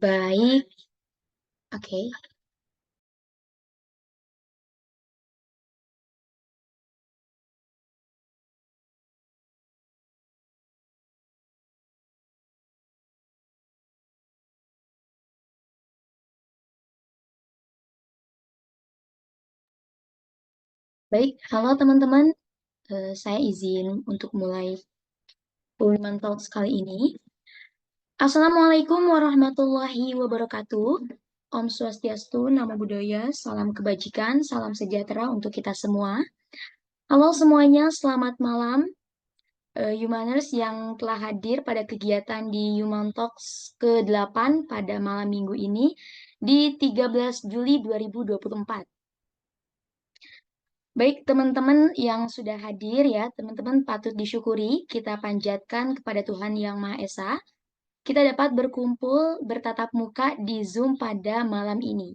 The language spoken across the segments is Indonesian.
Baik, oke. Baik, halo teman-teman. Saya izin untuk mulai Women Talks kali ini. Assalamualaikum warahmatullahi wabarakatuh. Om Swastiastu, Namo Buddhaya, salam kebajikan, salam sejahtera untuk kita semua. Halo semuanya, selamat malam. Humaners yang telah hadir pada kegiatan di Human Talks ke-8 pada malam minggu ini di 13 Juli 2024. Baik, teman-teman yang sudah hadir ya, teman-teman patut disyukuri, kita panjatkan kepada Tuhan Yang Maha Esa. Kita dapat berkumpul bertatap muka di Zoom pada malam ini.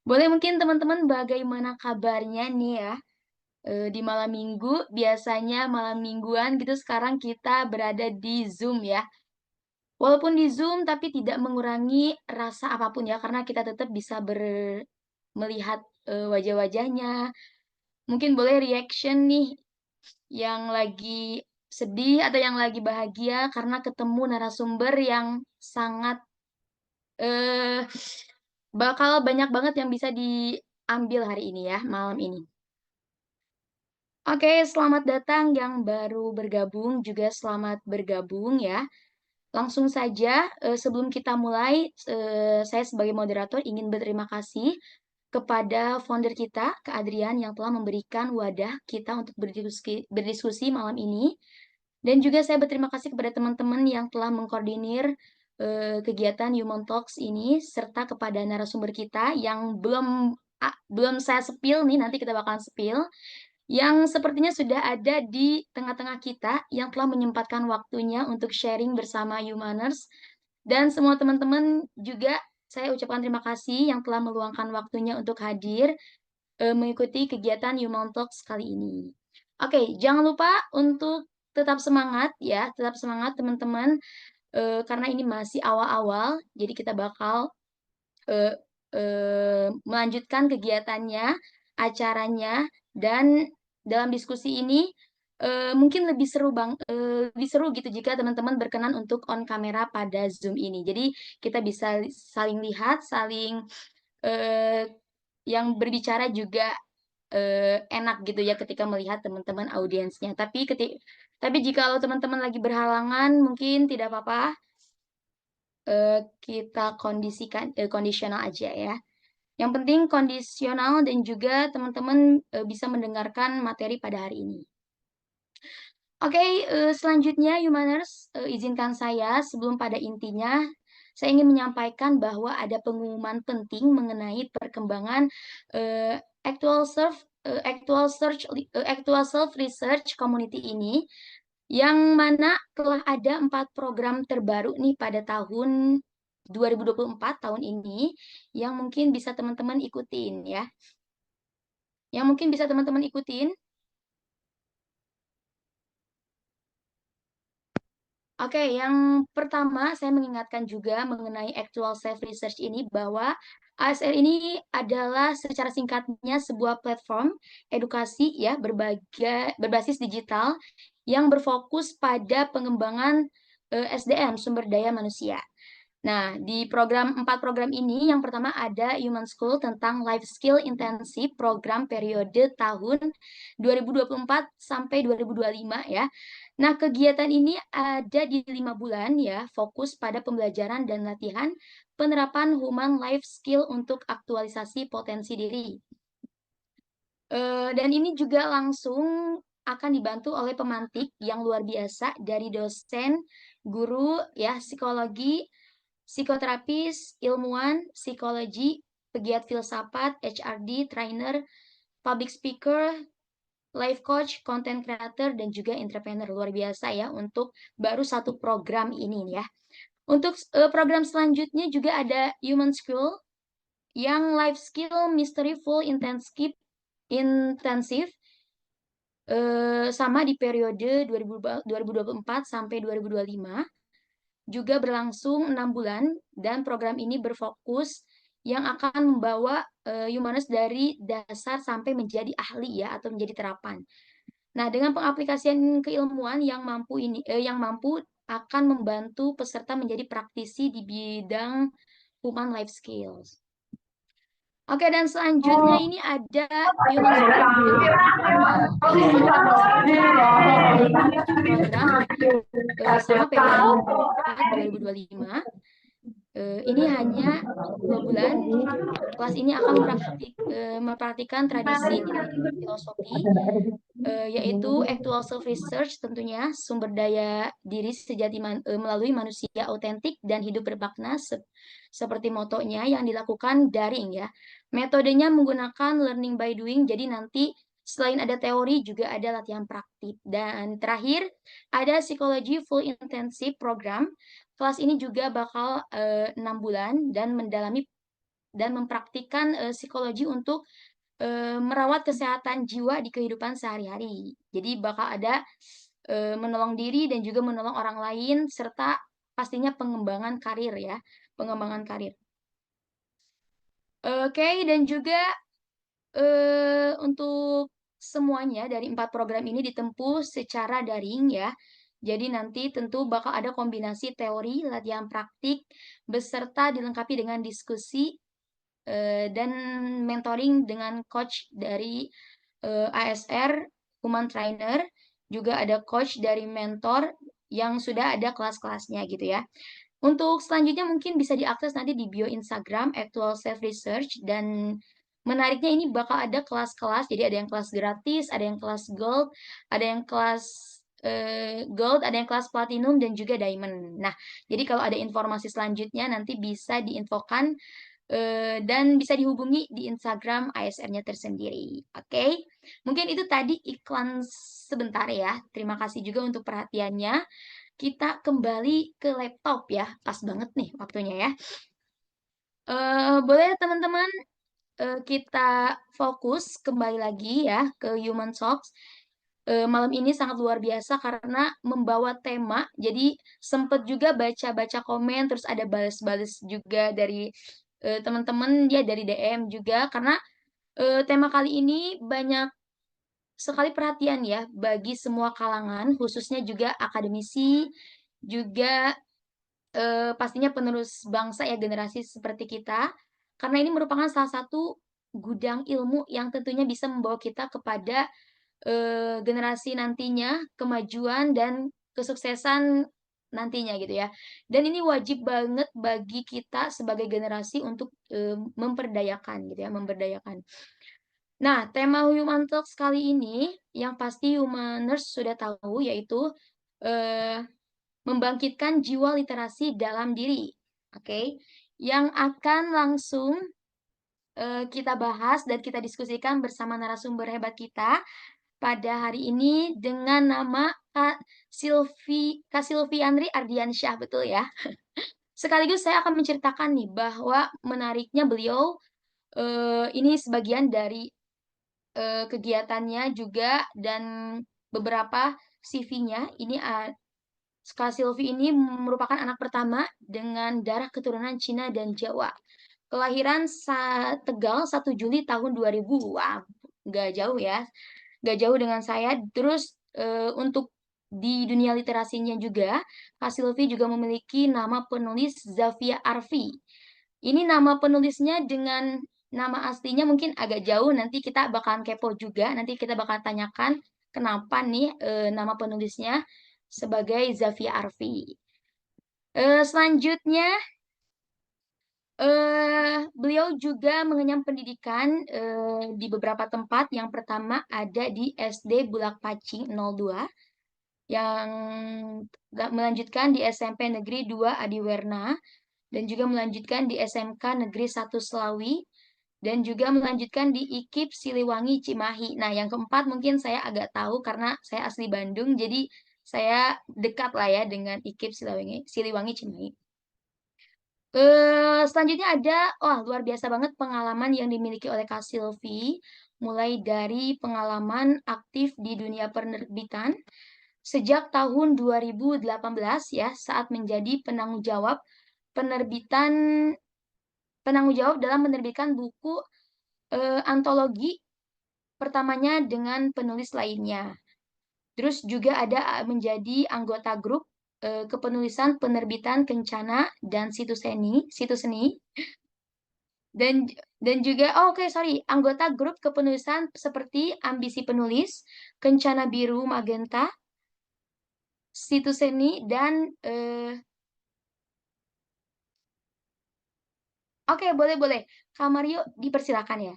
Boleh mungkin teman-teman bagaimana kabarnya nih ya? Di malam minggu, biasanya malam mingguan gitu sekarang kita berada di Zoom ya. Walaupun di Zoom tapi tidak mengurangi rasa apapun ya, karena kita tetap bisa melihat wajah-wajahnya. Mungkin boleh reaction nih yang lagi sedih atau yang lagi bahagia karena ketemu narasumber yang sangat eh bakal banyak banget yang bisa diambil hari ini ya, malam ini. Oke, selamat datang yang baru bergabung, juga selamat bergabung ya. Langsung saja, sebelum kita mulai, saya sebagai moderator ingin berterima kasih kepada founder kita, Kak Adrian, yang telah memberikan wadah kita untuk berdiskusi malam ini. Dan juga saya berterima kasih kepada teman-teman yang telah mengkoordinir kegiatan Human Talks ini, serta kepada narasumber kita yang belum saya sepil nih, nanti kita bakalan sepil, yang sepertinya sudah ada di tengah-tengah kita, yang telah menyempatkan waktunya untuk sharing bersama Humaners Dan semua teman-teman juga saya ucapkan terima kasih yang telah meluangkan waktunya untuk hadir mengikuti kegiatan Human Talks kali ini. Oke, jangan lupa untuk tetap semangat ya, tetap semangat teman-teman karena ini masih awal-awal, jadi kita bakal eh, melanjutkan kegiatannya, acaranya, dan dalam diskusi ini mungkin lebih seru gitu jika teman-teman berkenan untuk on kamera pada Zoom ini. Jadi kita bisa saling lihat, saling eh, yang berbicara juga enak gitu ya ketika melihat teman-teman audiensnya. Tapi jika teman-teman lagi berhalangan, mungkin tidak apa-apa. Kita kondisional aja ya. Yang penting kondisional dan juga teman-teman bisa mendengarkan materi pada hari ini. Oke, selanjutnya Humaners, izinkan saya sebelum pada intinya, saya ingin menyampaikan bahwa ada pengumuman penting mengenai perkembangan actual self research community ini, yang mana telah ada 4 program terbaru nih pada tahun 2024 tahun ini yang mungkin bisa teman-teman ikutin ya. Yang mungkin bisa teman-teman ikutin. Oke, yang pertama saya mengingatkan juga mengenai actual self research ini bahwa ASR ini adalah secara singkatnya sebuah platform edukasi ya berbasis digital yang berfokus pada pengembangan SDM sumber daya manusia. Nah, di 4 program ini, yang pertama ada Human School tentang Life Skill Intensive program periode tahun 2024 sampai 2025 ya. Nah, kegiatan ini ada di 5 bulan ya, fokus pada pembelajaran dan latihan penerapan human life skill untuk aktualisasi potensi diri. Dan ini juga langsung akan dibantu oleh pemantik yang luar biasa dari dosen, guru, ya, psikologi, psikoterapis, ilmuwan, psikologi, pegiat filsafat, HRD, trainer, public speaker, life coach, content creator, dan juga entrepreneur. Luar biasa ya untuk baru satu program ini ya. Untuk program selanjutnya juga ada Human School yang life skill mystery full intensive sama di periode 2024 sampai 2025. Juga berlangsung 6 bulan dan program ini berfokus yang akan membawa Humanus dari dasar sampai menjadi ahli ya atau menjadi terapan. Nah, dengan pengaplikasian keilmuan yang mampu akan membantu peserta menjadi praktisi di bidang human life skills. Oke, dan selanjutnya ini ada Human School program sama periode 2024 2025. Ini hanya 2 bulan. Kelas ini akan mempraktikkan tradisi filosofi, yaitu actual self research tentunya, sumber daya diri sejati melalui manusia autentik dan hidup bermakna seperti motonya yang dilakukan daring ya. Metodenya menggunakan learning by doing, jadi nanti selain ada teori juga ada latihan praktik. Dan terakhir ada psikologi full intensive program. Kelas ini juga bakal 6 bulan dan mendalami dan mempraktikkan psikologi untuk merawat kesehatan jiwa di kehidupan sehari-hari. Jadi bakal ada menolong diri dan juga menolong orang lain serta pastinya pengembangan karir ya, pengembangan karir. Oke, dan juga untuk semuanya dari 4 program ini ditempuh secara daring ya. Jadi nanti tentu bakal ada kombinasi teori, latihan praktik, beserta dilengkapi dengan diskusi dan mentoring dengan coach dari ASR, Human Trainer, juga ada coach dari mentor yang sudah ada kelas-kelasnya gitu ya. Untuk selanjutnya mungkin bisa diakses nanti di bio Instagram Actual Self Research, dan menariknya ini bakal ada kelas-kelas, jadi ada yang kelas gratis, ada yang kelas gold, ada yang kelas gold, ada yang kelas platinum dan juga diamond. Nah, jadi kalau ada informasi selanjutnya nanti bisa diinfokan dan bisa dihubungi di Instagram ASR-nya tersendiri. Oke, mungkin itu tadi iklan sebentar ya. Terima kasih juga untuk perhatiannya. kita kembali ke laptop ya. Pas banget nih waktunya ya. Boleh teman-teman kita fokus kembali lagi ya ke Human Talks. Malam ini sangat luar biasa karena membawa tema, jadi sempet juga baca-baca komen, terus ada bales-bales juga dari, teman-teman ya dari DM juga karena, tema kali ini banyak sekali perhatian ya bagi semua kalangan, khususnya juga akademisi, juga pastinya penerus bangsa ya, generasi seperti kita, karena ini merupakan salah satu gudang ilmu yang tentunya bisa membawa kita kepada, generasi nantinya, kemajuan dan kesuksesan nantinya gitu ya. Dan ini wajib banget bagi kita sebagai generasi untuk, memperdayakan gitu ya, memberdayakan. Nah, tema Human Talks kali ini yang pasti Humaners sudah tahu yaitu, eee membangkitkan jiwa literasi dalam diri, oke? Yang akan langsung, kita bahas dan kita diskusikan bersama narasumber hebat kita pada hari ini dengan nama Kak Silviandri Ardiansyah, betul ya? Sekaligus saya akan menceritakan nih bahwa menariknya beliau, ini sebagian dari, kegiatannya juga dan beberapa CV-nya ini Kak Silvi ini merupakan anak pertama dengan darah keturunan Cina dan Jawa. Kelahiran Tegal 1 Juli tahun 2000. Wah, nggak jauh ya, nggak jauh dengan saya. Terus, untuk di dunia literasinya juga, Kak Silvi juga memiliki nama penulis Zafia Arfi. Ini nama penulisnya dengan nama aslinya mungkin agak jauh, nanti kita bakalan kepo juga, nanti kita bakal tanyakan kenapa nih, nama penulisnya sebagai Zafia Arfi. Selanjutnya, beliau juga mengenyam pendidikan, di beberapa tempat. Yang pertama ada di SD Bulak Pacing 02, yang melanjutkan di SMP Negeri 2 Adiwerna, dan juga melanjutkan di SMK Negeri 1 Selawi, dan juga melanjutkan di IKIP Siliwangi Cimahi. Nah, yang keempat mungkin saya agak tahu karena saya asli Bandung, jadi saya dekat lah ya dengan IKIP Siliwangi Cimahi. Selanjutnya ada, wah luar biasa banget pengalaman yang dimiliki oleh Kak Silvi, mulai dari pengalaman aktif di dunia penerbitan sejak tahun 2018 ya, saat menjadi penerbitan penanggung jawab dalam menerbitkan buku, antologi pertamanya dengan penulis lainnya. Terus juga ada menjadi anggota grup, kepenulisan penerbitan Kencana dan Situs Seni, dan juga oh oke sorry, anggota grup kepenulisan seperti Ambisi Penulis, Kencana Biru Magenta, Situs Seni, dan oke boleh boleh, Kak Mario dipersilakan ya.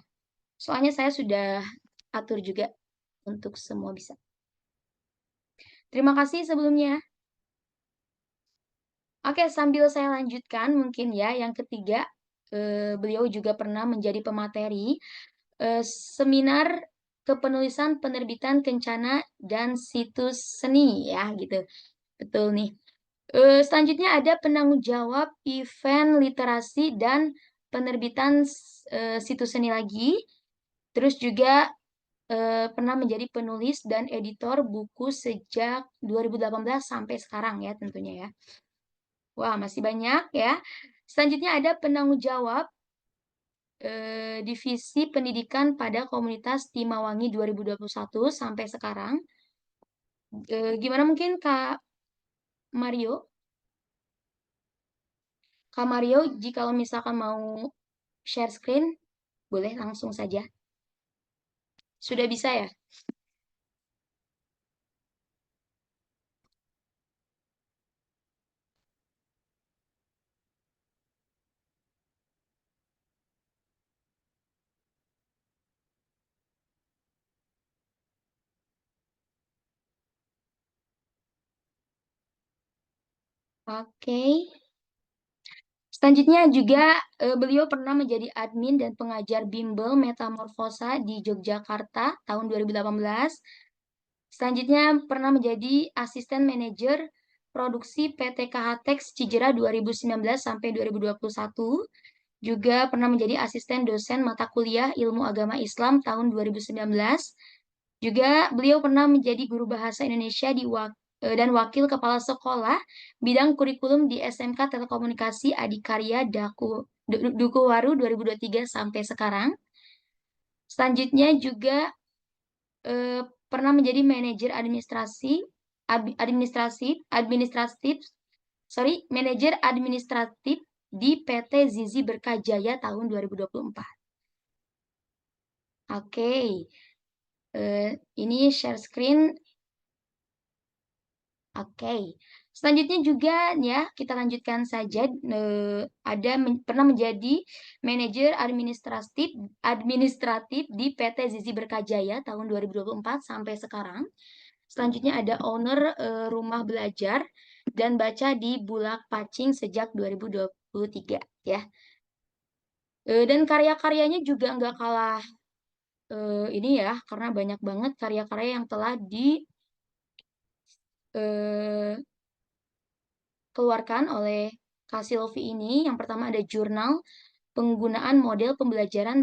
Soalnya saya sudah atur juga untuk semua bisa. Terima kasih sebelumnya. Oke, sambil saya lanjutkan mungkin ya, yang ketiga, beliau juga pernah menjadi pemateri, seminar kepenulisan penerbitan Kencana dan Situs Seni ya, gitu. Betul nih. Selanjutnya ada penanggung jawab event literasi dan penerbitan, Situs Seni lagi. Terus juga, pernah menjadi penulis dan editor buku sejak 2018 sampai sekarang ya tentunya ya. Wah, masih banyak ya. Selanjutnya ada penanggung jawab, divisi pendidikan pada komunitas Timawangi 2021 sampai sekarang. Gimana mungkin Kak Mario? Kak Mario, jikalau misalkan mau share screen, boleh langsung saja. Sudah bisa ya? Oke. Selanjutnya juga, beliau pernah menjadi admin dan pengajar bimbel Metamorfosa di Yogyakarta tahun 2018. Selanjutnya pernah menjadi asisten manajer produksi PT KHTEX Cijera 2019 sampai 2021. Juga pernah menjadi asisten dosen mata kuliah Ilmu Agama Islam tahun 2019. Juga beliau pernah menjadi guru bahasa Indonesia dan wakil kepala sekolah bidang kurikulum di SMK Telekomunikasi Adikarya Dukuwaru 2023 sampai sekarang. Selanjutnya juga pernah menjadi manajer manajer administratif di PT Zizi Berkajaya tahun 2024. Oke, ini share screen. Oke, selanjutnya juga ya kita lanjutkan saja. Pernah menjadi manajer administratif di PT Zizi Berkajaya tahun 2024 sampai sekarang. Selanjutnya ada owner rumah belajar dan baca di Bulak Pacing sejak 2023 ya. Dan karya-karyanya juga nggak kalah ini ya, karena banyak banget karya-karya yang telah dikeluarkan oleh Kak Silvi ini. Yang pertama ada jurnal penggunaan model pembelajaran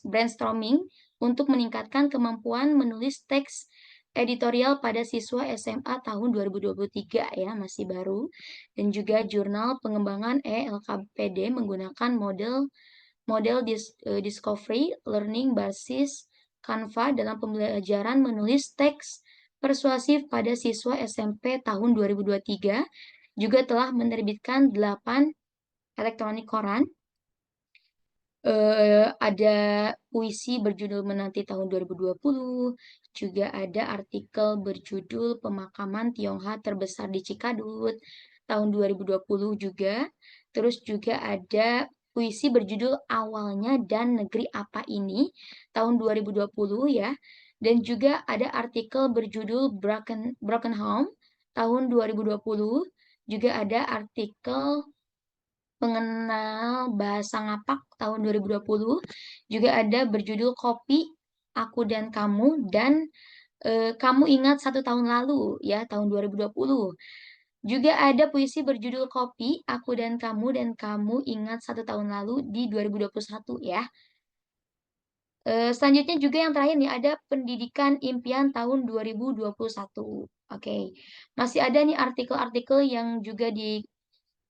brainstorming untuk meningkatkan kemampuan menulis teks editorial pada siswa SMA tahun 2023 ya, masih baru. Dan juga jurnal pengembangan LKPD menggunakan model discovery learning basis Canva dalam pembelajaran menulis teks persuasif pada siswa SMP tahun 2023. Juga telah menerbitkan 8 elektronik koran. Ada puisi berjudul Menanti tahun 2020, juga ada artikel berjudul Pemakaman Tionghoa Terbesar di Cikadut tahun 2020 juga. Terus juga ada puisi berjudul Awalnya dan Negeri Apa Ini tahun 2020 ya. Dan juga ada artikel berjudul Broken Home tahun 2020. Juga ada artikel Pengenal Bahasa Ngapak tahun 2020. Juga ada berjudul Kopi, Aku dan Kamu, dan Kamu Ingat Satu Tahun Lalu, ya, tahun 2020. Juga ada puisi berjudul Kopi, Aku dan Kamu Ingat Satu Tahun Lalu di 2021, ya. Selanjutnya juga yang terakhir nih, ada Pendidikan Impian tahun 2021. Oke, masih ada nih artikel-artikel yang juga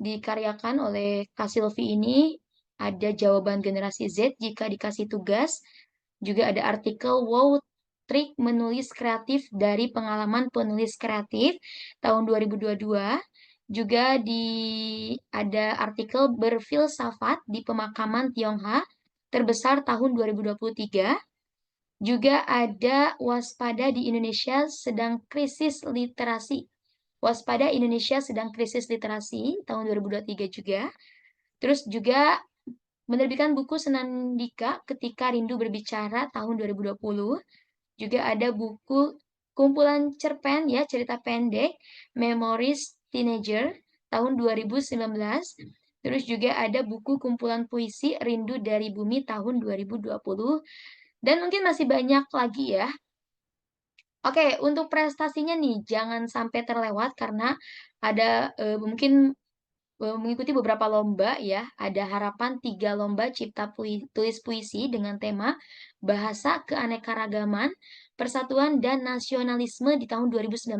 dikaryakan oleh Kak Silvi ini. Ada jawaban generasi Z jika dikasih tugas. Juga ada artikel Wow Trik Menulis Kreatif dari Pengalaman Penulis Kreatif tahun 2022. Juga ada artikel Berfilsafat di Pemakaman Tionghoa Terbesar tahun 2023. Juga ada Waspada di Indonesia Sedang Krisis Literasi. Waspada Indonesia Sedang Krisis Literasi tahun 2023 juga. Terus juga menerbitkan buku Senandika Ketika Rindu Berbicara tahun 2020. Juga ada buku kumpulan cerpen ya, cerita pendek Memories Teenager tahun 2019. Terus juga ada buku kumpulan puisi Rindu dari Bumi tahun 2020. Dan mungkin masih banyak lagi ya. Oke, untuk prestasinya nih jangan sampai terlewat karena ada mungkin mengikuti beberapa lomba ya. Ada harapan 3 lomba cipta tulis puisi dengan tema Bahasa Keanekaragaman, Persatuan dan Nasionalisme di tahun 2019.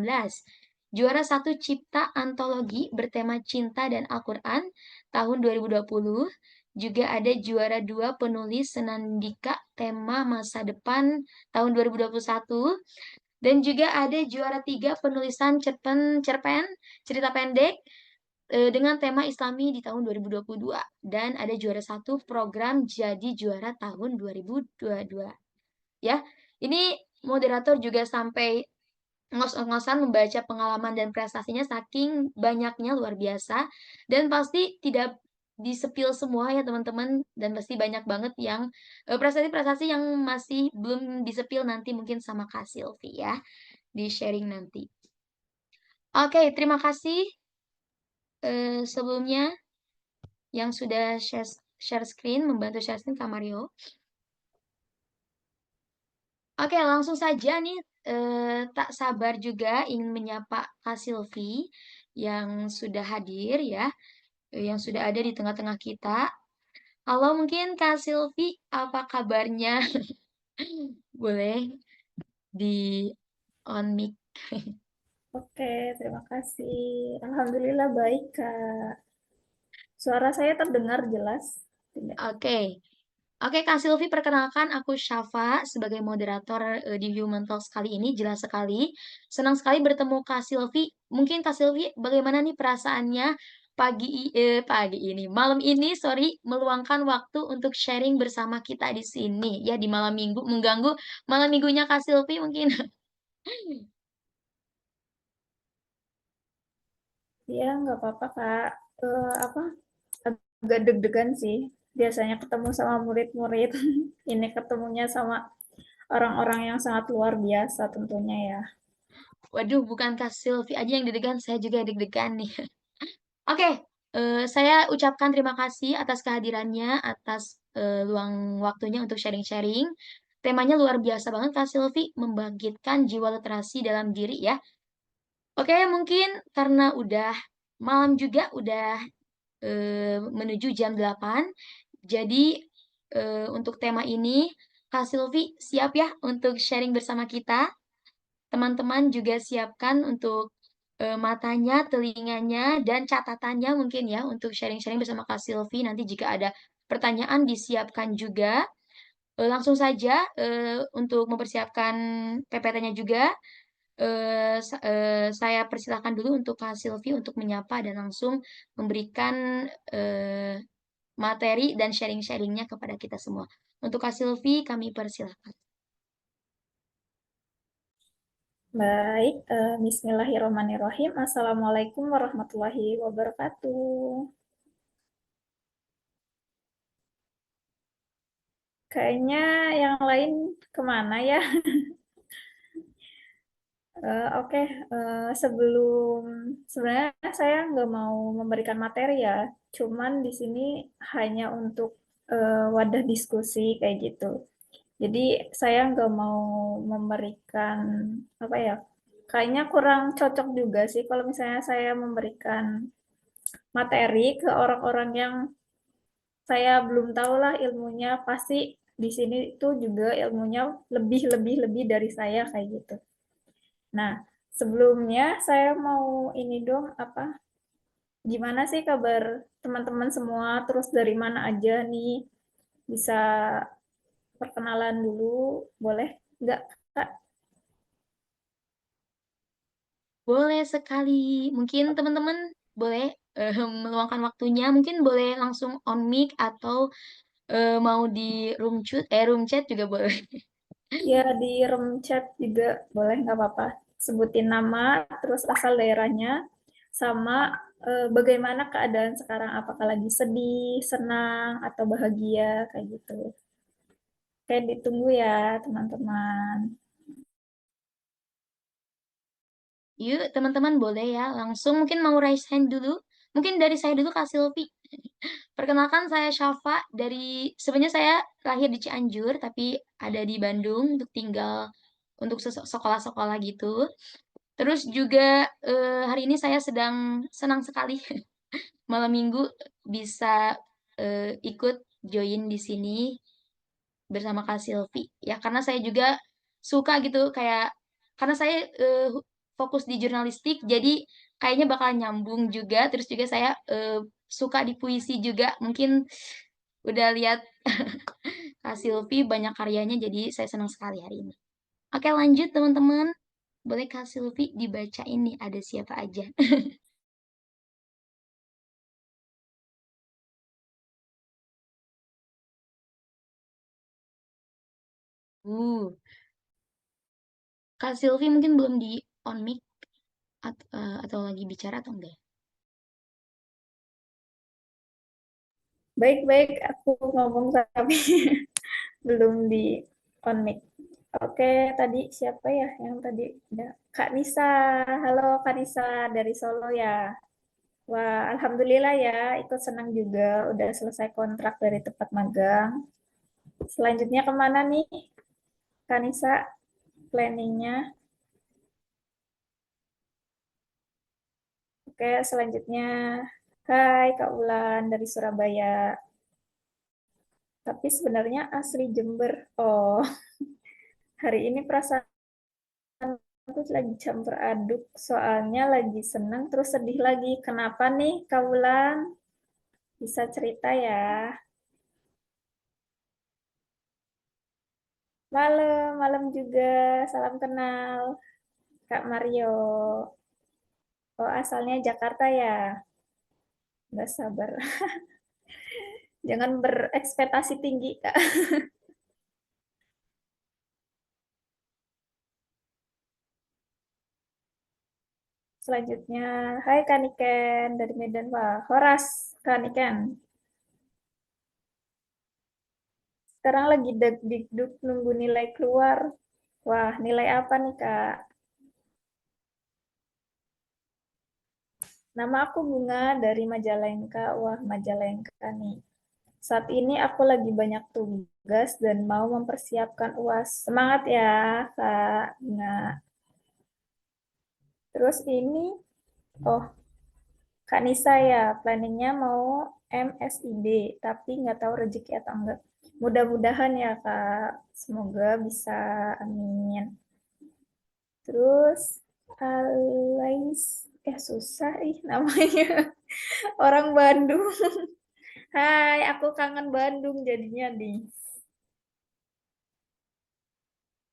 Juara 1 cipta antologi bertema Cinta dan Al-Quran tahun 2020. Juga ada juara 2 penulis senandika tema masa depan tahun 2021. Dan juga ada juara 3 penulisan cerpen cerita pendek dengan tema Islami di tahun 2022. Dan ada juara 1 program jadi juara tahun 2022. Ya, ini moderator juga sampai ngos-ngosan membaca pengalaman dan prestasinya saking banyaknya, luar biasa. Dan pasti tidak disepil semua ya teman-teman, dan pasti banyak banget yang prestasi-prestasi yang masih belum disepil nanti mungkin sama Kak Silvi ya, di sharing nanti. Oke, terima kasih sebelumnya yang sudah share screen, membantu share screen Kak Mario. Oke, langsung saja nih, tak sabar juga ingin menyapa Kak Silvi. yang sudah hadir ya, yang sudah ada di tengah-tengah kita. Halo, mungkin Kak Silvi, apa kabarnya? Boleh di on mic. Oke, terima kasih. Alhamdulillah baik, Kak. Suara saya terdengar jelas? Tidak. Oke. Oke, Kak Silvi, perkenalkan aku Syafa sebagai moderator di Human Talks kali ini. Jelas sekali. Senang sekali bertemu Kak Silvi. Mungkin Kak Silvi, bagaimana nih perasaannya pagi ini, malam ini, sorry, meluangkan waktu untuk sharing bersama kita di sini. Ya, di malam minggu, mengganggu malam minggunya Kak Silvi mungkin. Ya, nggak apa-apa, Kak. Apa, agak deg-degan sih. Biasanya ketemu sama murid-murid. Ini ketemunya sama orang-orang yang sangat luar biasa tentunya ya. Waduh, bukan Kak Silvi aja yang deg-degan, saya juga deg-degan nih. Oke, saya ucapkan terima kasih atas kehadirannya, atas luang waktunya untuk sharing-sharing. Temanya luar biasa banget, Kak Silvi, membangkitkan jiwa literasi dalam diri ya. Oke, mungkin karena udah malam juga, udah menuju jam 8. Jadi, untuk tema ini, Kak Silvi siap ya untuk sharing bersama kita? Teman-teman juga siapkan untuk matanya, telinganya, dan catatannya mungkin ya untuk sharing-sharing bersama Kak Silvi. Nanti jika ada pertanyaan disiapkan juga. Langsung saja untuk mempersiapkan PPT-nya juga. Saya persilahkan dulu untuk Kak Silvi untuk menyapa dan langsung memberikan eh, materi dan sharing-sharingnya kepada kita semua. Untuk Kak Silvi, kami persilahkan. Baik, Bismillahirrahmanirrahim. Assalamualaikum warahmatullahi wabarakatuh. Kayaknya yang lain kemana ya? Oke, sebelum sebenarnya saya nggak mau memberikan materi ya, cuman di sini hanya untuk wadah diskusi kayak gitu. Jadi saya nggak mau memberikan apa ya, kayaknya kurang cocok juga sih kalau misalnya saya memberikan materi ke orang-orang yang saya belum tahu lah ilmunya. Pasti di sini tuh juga ilmunya lebih dari saya kayak gitu. Nah, sebelumnya saya mau ini dong, apa, gimana sih kabar teman-teman semua? Terus dari mana aja nih? Bisa perkenalan dulu, boleh nggak, Kak? Boleh sekali. Mungkin teman-teman boleh meluangkan waktunya. Mungkin boleh langsung on mic atau mau di room chat juga boleh. Ya, di room chat juga boleh, nggak apa-apa. Sebutin nama, terus asal daerahnya, sama bagaimana keadaan sekarang, apakah lagi sedih, senang, atau bahagia, kayak gitu. Oke, ditunggu ya, teman-teman. Yuk, teman-teman boleh ya. Langsung mungkin mau raise hand dulu. Mungkin dari saya dulu Kak Silvi. Perkenalkan saya Syafa dari sebenarnya saya lahir di Cianjur tapi ada di Bandung untuk tinggal untuk sekolah-sekolah gitu. Terus juga hari ini saya sedang senang sekali malam minggu bisa ikut join di sini bersama Kak Silvi. Ya karena saya juga suka gitu kayak karena saya fokus di jurnalistik jadi kayaknya bakal nyambung juga. Terus juga saya suka di puisi juga. Mungkin udah lihat Kak Silvi banyak karyanya jadi saya senang sekali hari ini. Oke lanjut teman-teman. Boleh Kak Silvi dibacain nih ada siapa aja. Uh, Kak Silvi mungkin belum di on mic atau lagi bicara atau enggak? Baik-baik, aku ngomong tapi belum di on mic. Oke, tadi siapa ya yang tadi? Ya, Kak Nisa. Halo Kak Nisa dari Solo ya. Wah, alhamdulillah ya, ikut senang juga udah selesai kontrak dari tempat magang. Selanjutnya kemana nih, Kak Nisa, planningnya? Oke, selanjutnya. Hai Kak Ulan dari Surabaya. Tapi sebenarnya asli Jember. Oh, hari ini perasaan aku lagi campur aduk. Soalnya lagi senang terus sedih lagi. Kenapa nih Kak Ulan? Bisa cerita ya? Malam, malam juga. Salam kenal. Kak Mario. Oh, asalnya Jakarta ya? Nggak sabar. Jangan berekspektasi tinggi, Kak. Selanjutnya, hai Kaniken dari Medan. Wah, Horas Kaniken. Sekarang lagi deg-deg nunggu nilai keluar. Wah, nilai apa nih, Kak? Nama aku Bunga dari Majalengka. Wah, Majalengka nih. Saat ini aku lagi banyak tugas dan mau mempersiapkan UAS. Semangat ya, Kak Bunga. Terus ini, oh, Kak Nisa ya, planningnya mau MSID, tapi nggak tahu rezeki atau enggak. Mudah-mudahan ya, Kak. Semoga bisa, amin. Terus, Alais, susah ih namanya. Orang Bandung. Hai, aku kangen Bandung jadinya nih.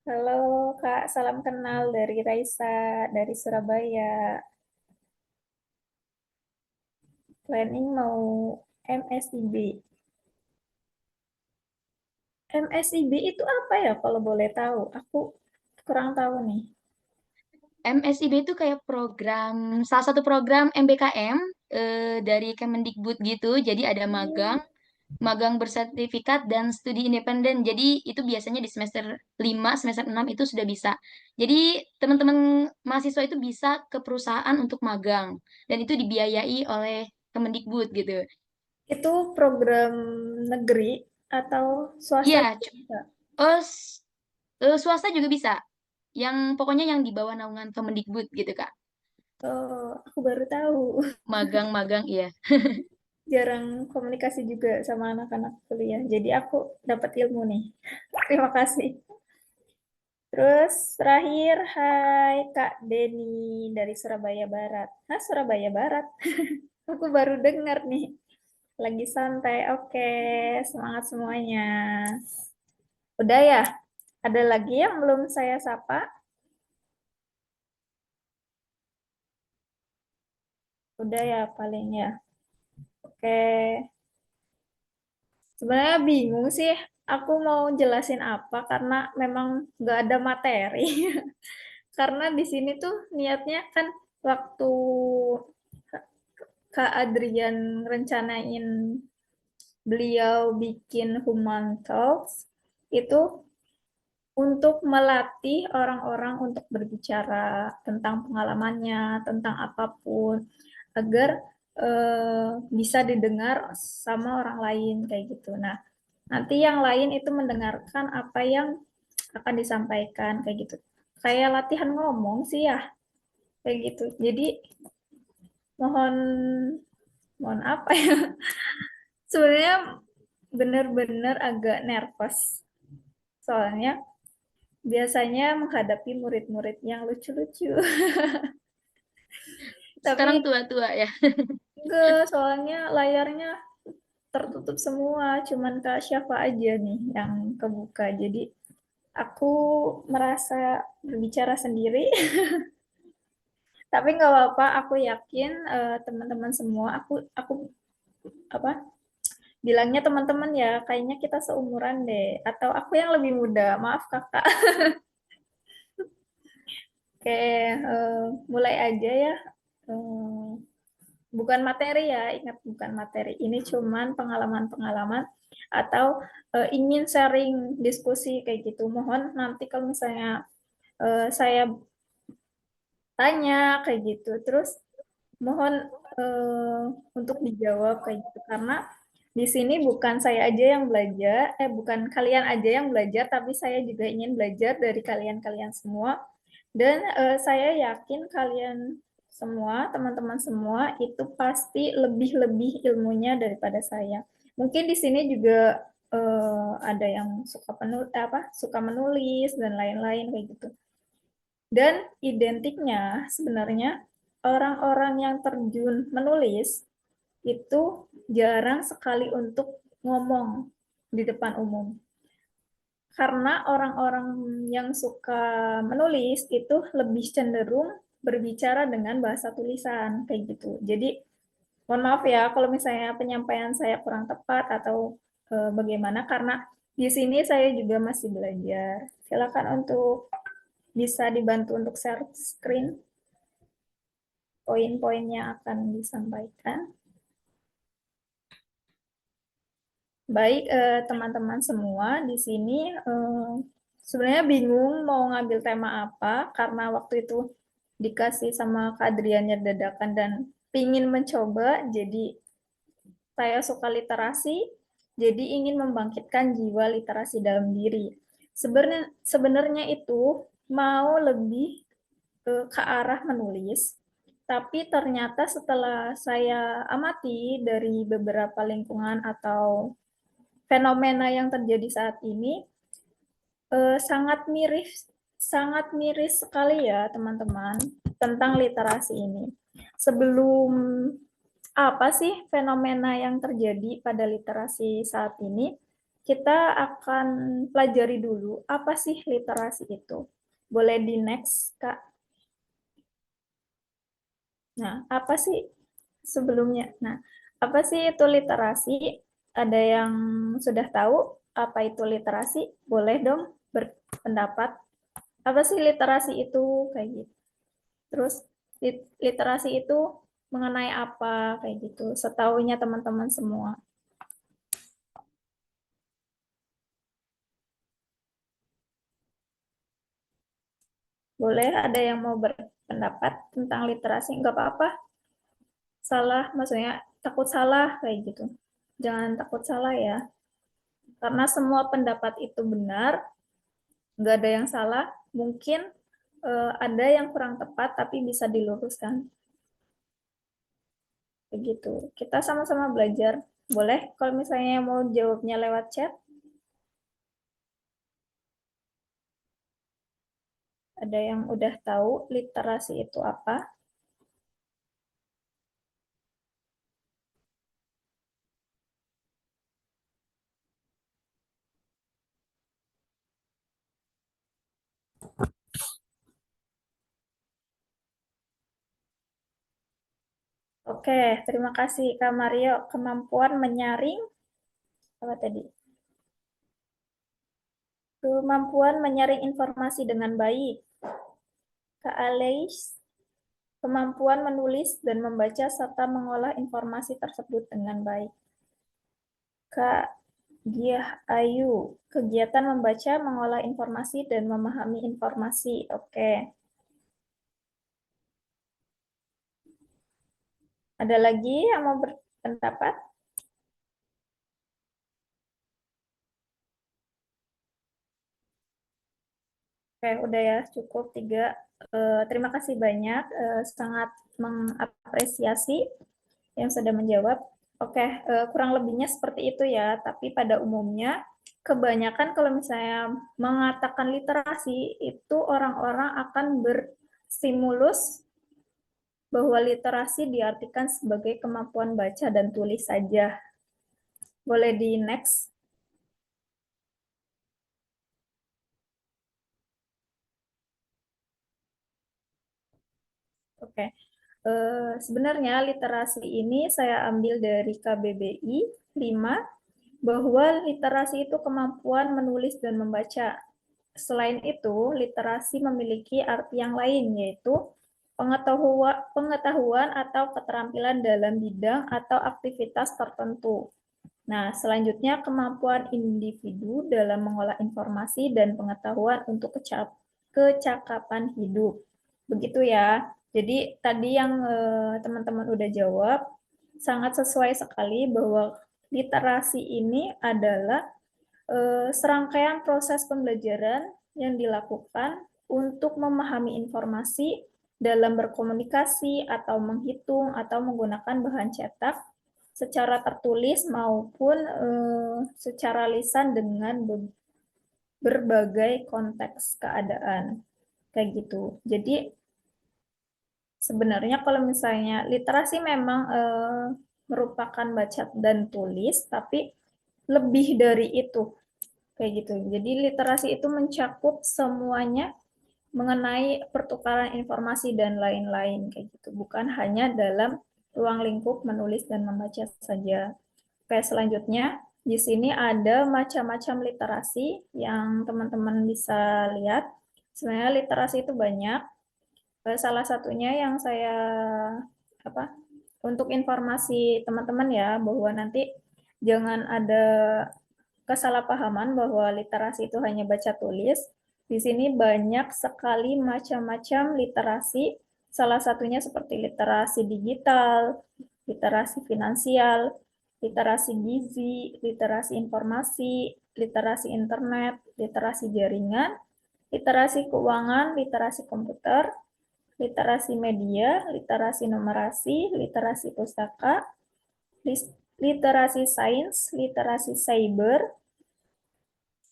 Halo Kak, salam kenal dari Raisa, dari Surabaya. Planning mau MSIB. MSIB itu apa ya kalau boleh tahu? Aku kurang tahu nih. MSIB itu kayak salah satu program MBKM dari Kemendikbud gitu. Jadi ada Hmm, magang bersertifikat dan studi independen. Jadi itu biasanya di semester 5, semester 6 itu sudah bisa. Jadi teman-teman mahasiswa itu bisa ke perusahaan untuk magang dan itu dibiayai oleh Kemendikbud gitu. itu program negeri atau swasta Iya, juga bisa? oh, swasta juga bisa. Yang pokoknya yang di bawah naungan Kemendikbud gitu, Kak. Oh, aku baru tahu. Magang-magang, iya. Jarang komunikasi juga sama anak-anak kuliah. Jadi aku dapat ilmu nih. Terima kasih. Terus terakhir, hai Kak Denny dari Surabaya Barat. Hah, Surabaya Barat? Aku baru dengar nih. Lagi santai. Oke, semangat semuanya. Udah ya? Ada lagi yang belum saya sapa? Udah ya paling ya. Oke. Sebenarnya bingung sih. Aku mau jelasin apa karena memang nggak ada materi. Karena di sini tuh niatnya kan waktu Kak Adrian rencanain beliau bikin Human Talks itu untuk melatih orang-orang untuk berbicara tentang pengalamannya, tentang apapun, agar bisa didengar sama orang lain kayak gitu. Nah, nanti yang lain itu mendengarkan apa yang akan disampaikan kayak gitu. Kayak latihan ngomong sih ya, kayak gitu. Jadi mohon mohon apa ya? Sebenarnya benar-benar agak nervous. Soalnya biasanya menghadapi murid-murid yang lucu-lucu. Sekarang Tapi tua-tua ya. enggak, soalnya layarnya tertutup semua, cuman Kak Syafa aja nih yang kebuka. Jadi aku merasa berbicara sendiri, tapi nggak apa-apa. Aku yakin teman-teman semua, aku apa bilangnya teman-teman ya, kayaknya kita seumuran deh, atau aku yang lebih muda. Maaf kakak. Oke, mulai aja ya. Eh, bukan materi ya, ingat bukan materi. Ini cuman pengalaman-pengalaman atau ingin sharing diskusi kayak gitu. Mohon nanti kalau misalnya saya tanya kayak gitu, terus mohon eh, untuk dijawab kayak gitu karena di sini bukan saya aja yang belajar, bukan kalian aja yang belajar, tapi saya juga ingin belajar dari kalian-kalian semua. Dan saya yakin kalian semua, teman-teman semua itu pasti lebih-lebih ilmunya daripada saya. Mungkin di sini juga ada yang suka menulis dan lain-lain kayak gitu. Dan identiknya sebenarnya orang-orang yang terjun menulis itu jarang sekali untuk ngomong di depan umum. Karena orang-orang yang suka menulis itu lebih cenderung berbicara dengan bahasa tulisan kayak gitu. Jadi mohon maaf ya kalau misalnya penyampaian saya kurang tepat atau bagaimana karena di sini saya juga masih belajar. Silakan untuk bisa dibantu untuk share screen poin-poinnya akan disampaikan. Baik, teman-teman semua di sini sebenarnya bingung mau ngambil tema apa karena waktu itu dikasih sama Kak Adriannya dadakan dan pingin mencoba, jadi saya suka literasi, jadi ingin membangkitkan jiwa literasi dalam diri. Sebenarnya itu mau lebih ke arah menulis, tapi ternyata setelah saya amati dari beberapa lingkungan atau fenomena yang terjadi saat ini, sangat miris sekali ya teman-teman tentang literasi ini. Sebelum apa sih fenomena yang terjadi pada literasi saat ini, kita akan pelajari dulu apa sih literasi itu. Boleh di next, Kak? Nah, apa sih sebelumnya? Nah, apa sih itu literasi? Ada yang sudah tahu apa itu literasi? Boleh dong berpendapat. Apa sih literasi itu? Kayak gitu. Terus literasi itu mengenai apa? Kayak gitu. Setahunya teman-teman semua. Boleh ada yang mau berpendapat tentang literasi? Nggak apa-apa. Salah, maksudnya takut salah kayak gitu. Jangan takut salah ya. Karena semua pendapat itu benar, nggak ada yang salah. Mungkin ada yang kurang tepat, tapi bisa diluruskan. Begitu. Kita sama-sama belajar. Boleh kalau misalnya mau jawabnya lewat chat, ada yang udah tahu literasi itu apa? Oke, terima kasih Kak Mario. Kemampuan menyaring, apa tadi? Kemampuan menyaring informasi dengan baik. Kak Aleix, kemampuan menulis dan membaca serta mengolah informasi tersebut dengan baik. Kak Diah Ayu, kegiatan membaca, mengolah informasi, dan memahami informasi. Oke. Ada lagi yang mau berpendapat? Oke, udah ya, cukup tiga. Terima kasih banyak, sangat mengapresiasi yang sudah menjawab. Oke, kurang lebihnya seperti itu ya, tapi pada umumnya kebanyakan kalau misalnya mengatakan literasi itu orang-orang akan berstimulus bahwa literasi diartikan sebagai kemampuan baca dan tulis saja. Boleh di next. Oke. Sebenarnya literasi ini saya ambil dari KBBI 5 bahwa literasi itu kemampuan menulis dan membaca. Selain itu, literasi memiliki arti yang lain, yaitu pengetahuan atau keterampilan dalam bidang atau aktivitas tertentu. Nah, selanjutnya kemampuan individu dalam mengolah informasi dan pengetahuan untuk kecakapan hidup. Begitu ya. Jadi tadi yang teman-teman udah jawab sangat sesuai sekali bahwa literasi ini adalah serangkaian proses pembelajaran yang dilakukan untuk memahami informasi dalam berkomunikasi atau menghitung atau menggunakan bahan cetak secara tertulis maupun secara lisan dengan berbagai konteks keadaan kayak gitu. Jadi sebenarnya kalau misalnya literasi memang merupakan baca dan tulis, tapi lebih dari itu kayak gitu. Jadi literasi itu mencakup semuanya mengenai pertukaran informasi dan lain-lain kayak gitu. Bukan hanya dalam ruang lingkup menulis dan membaca saja. Oke, selanjutnya di sini ada macam-macam literasi yang teman-teman bisa lihat. Sebenarnya literasi itu banyak. Salah satunya yang saya apa untuk informasi teman-teman ya bahwa nanti jangan ada kesalahpahaman bahwa literasi itu hanya baca tulis. Di sini banyak sekali macam-macam literasi. Salah satunya seperti literasi digital, literasi finansial, literasi gizi, literasi informasi, literasi internet, literasi jaringan, literasi keuangan, literasi komputer, literasi media, literasi numerasi, literasi pustaka, literasi sains, literasi cyber,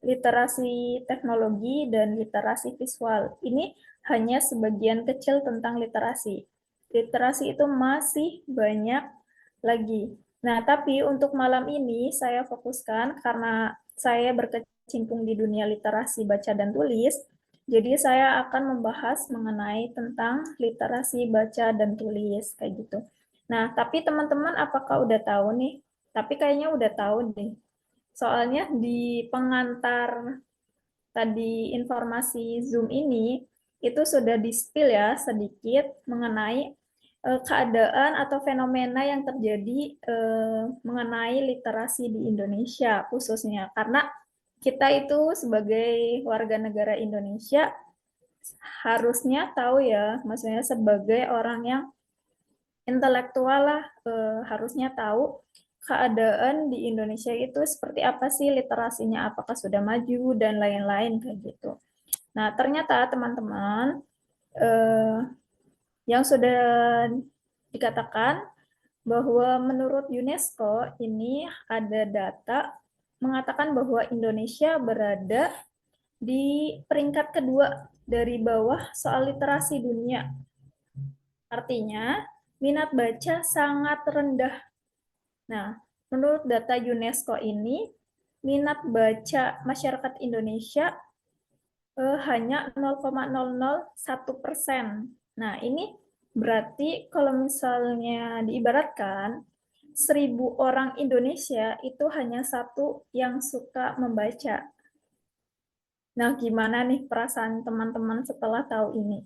literasi teknologi, dan literasi visual. Ini hanya sebagian kecil tentang literasi. Literasi itu masih banyak lagi. Nah, tapi untuk malam ini saya fokuskan karena saya berkecimpung di dunia literasi baca dan tulis, jadi saya akan membahas mengenai tentang literasi baca dan tulis kayak gitu. Nah, tapi teman-teman apakah udah tahu nih? Tapi kayaknya udah tahu nih. Soalnya di pengantar tadi informasi Zoom ini itu sudah di-spill ya sedikit mengenai keadaan atau fenomena yang terjadi mengenai literasi di Indonesia khususnya karena kita itu sebagai warga negara Indonesia harusnya tahu ya, maksudnya sebagai orang yang intelektual lah harusnya tahu keadaan di Indonesia itu seperti apa sih literasinya, apakah sudah maju dan lain-lain kayak gitu. Nah, ternyata teman-teman eh, yang sudah dikatakan bahwa menurut UNESCO ini ada data mengatakan bahwa Indonesia berada di peringkat kedua dari bawah soal literasi dunia. Artinya, minat baca sangat rendah. Nah, menurut data UNESCO ini, minat baca masyarakat Indonesia hanya 0,001%. Nah, ini berarti kalau misalnya diibaratkan, 1.000 orang Indonesia itu hanya satu yang suka membaca. Nah, gimana nih perasaan teman-teman setelah tahu ini?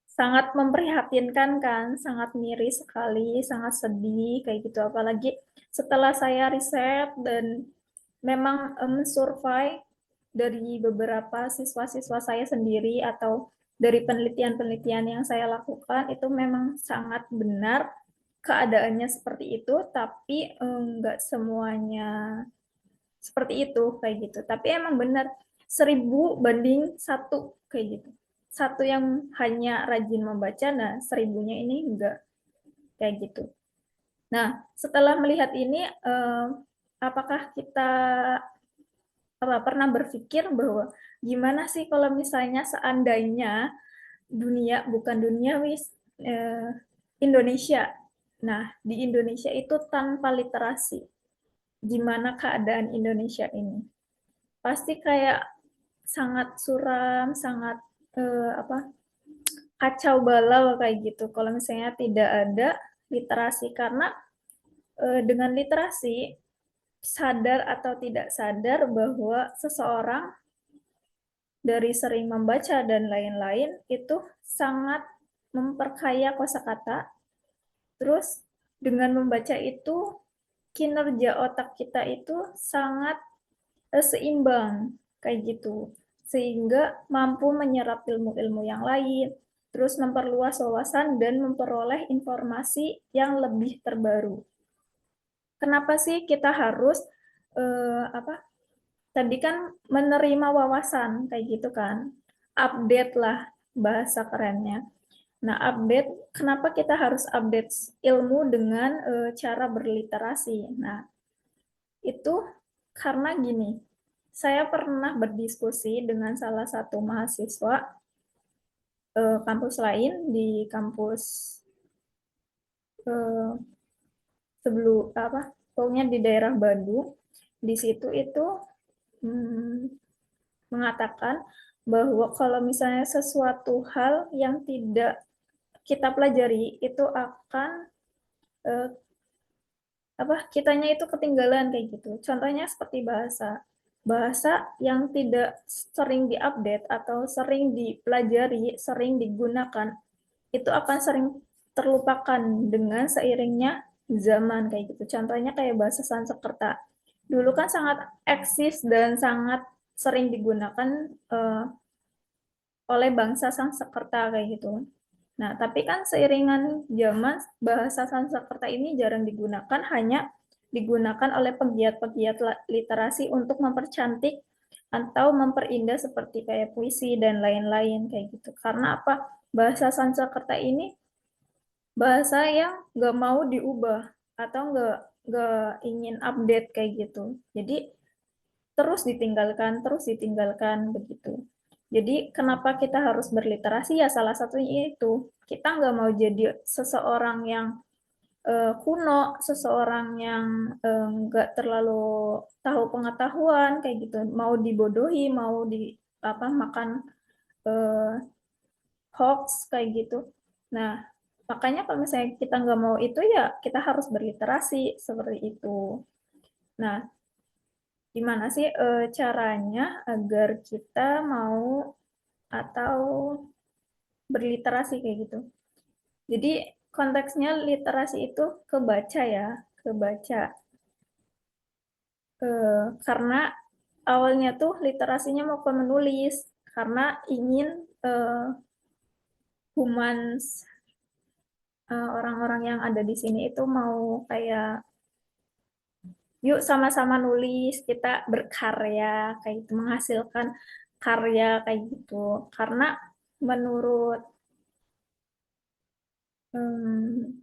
Sangat memprihatinkan kan, sangat miris sekali, sangat sedih kayak gitu. Apalagi setelah saya riset dan memang survei dari beberapa siswa-siswa saya sendiri atau dari penelitian-penelitian yang saya lakukan itu memang sangat benar keadaannya seperti itu, tapi enggak semuanya seperti itu kayak gitu. Tapi emang benar 1.000 banding 1 kayak gitu. Satu yang hanya rajin membaca, nah 1.000-nya ini enggak kayak gitu. Nah, setelah melihat ini, apakah kita pernah berpikir bahwa gimana sih kalau misalnya seandainya dunia bukan dunia wis Indonesia. Nah, di Indonesia itu tanpa literasi. Gimana keadaan Indonesia ini? Pasti kayak sangat suram, sangat kacau balau kayak gitu. Kalau misalnya tidak ada literasi karena dengan literasi sadar atau tidak sadar bahwa seseorang dari sering membaca dan lain-lain itu sangat memperkaya kosakata. Terus dengan membaca itu kinerja otak kita itu sangat seimbang kayak gitu. Sehingga mampu menyerap ilmu-ilmu yang lain, terus memperluas wawasan dan memperoleh informasi yang lebih terbaru. Kenapa sih kita harus apa? Tadi kan menerima wawasan kayak gitu kan, update lah bahasa kerennya. Nah, kenapa kita harus update ilmu dengan cara berliterasi? Nah, itu karena gini, saya pernah berdiskusi dengan salah satu mahasiswa kampus lain di kampus eh, sebelum apa, pokoknya di daerah Bandung. Di situ itu hmm, mengatakan bahwa kalau misalnya sesuatu hal yang tidak kita pelajari itu akan eh, apa kitanya itu ketinggalan kayak gitu. Contohnya seperti bahasa. Bahasa yang tidak sering diupdate atau sering dipelajari, sering digunakan, itu akan sering terlupakan dengan seiringnya zaman kayak gitu. Contohnya kayak bahasa Sanskerta. Dulu kan sangat eksis dan sangat sering digunakan uh, oleh bangsa Sanskerta kayak gitu. Nah, tapi kan seiringan zaman bahasa Sanskerta ini jarang digunakan, hanya digunakan oleh pegiat-pegiat literasi untuk mempercantik atau memperindah seperti kayak puisi dan lain-lain kayak gitu. Karena apa? Bahasa Sanskerta ini bahasa yang nggak mau diubah atau nggak ingin update kayak gitu. Jadi terus ditinggalkan begitu. Jadi kenapa kita harus berliterasi ya salah satunya itu kita nggak mau jadi seseorang yang kuno, seseorang yang nggak terlalu tahu pengetahuan kayak gitu, mau dibodohi, mau di apa makan uh, hoax kayak gitu. Nah, makanya kalau misalnya kita nggak mau itu ya kita harus berliterasi seperti itu. Nah, gimana sih caranya agar kita mau atau berliterasi kayak gitu? Jadi konteksnya literasi itu kebaca ya, kebaca. Karena awalnya tuh literasinya mau ke menulis karena ingin eh, humans orang-orang yang ada di sini itu mau kayak yuk sama-sama nulis, kita berkarya kayak gitu, menghasilkan karya kayak gitu. Karena menurut hmm,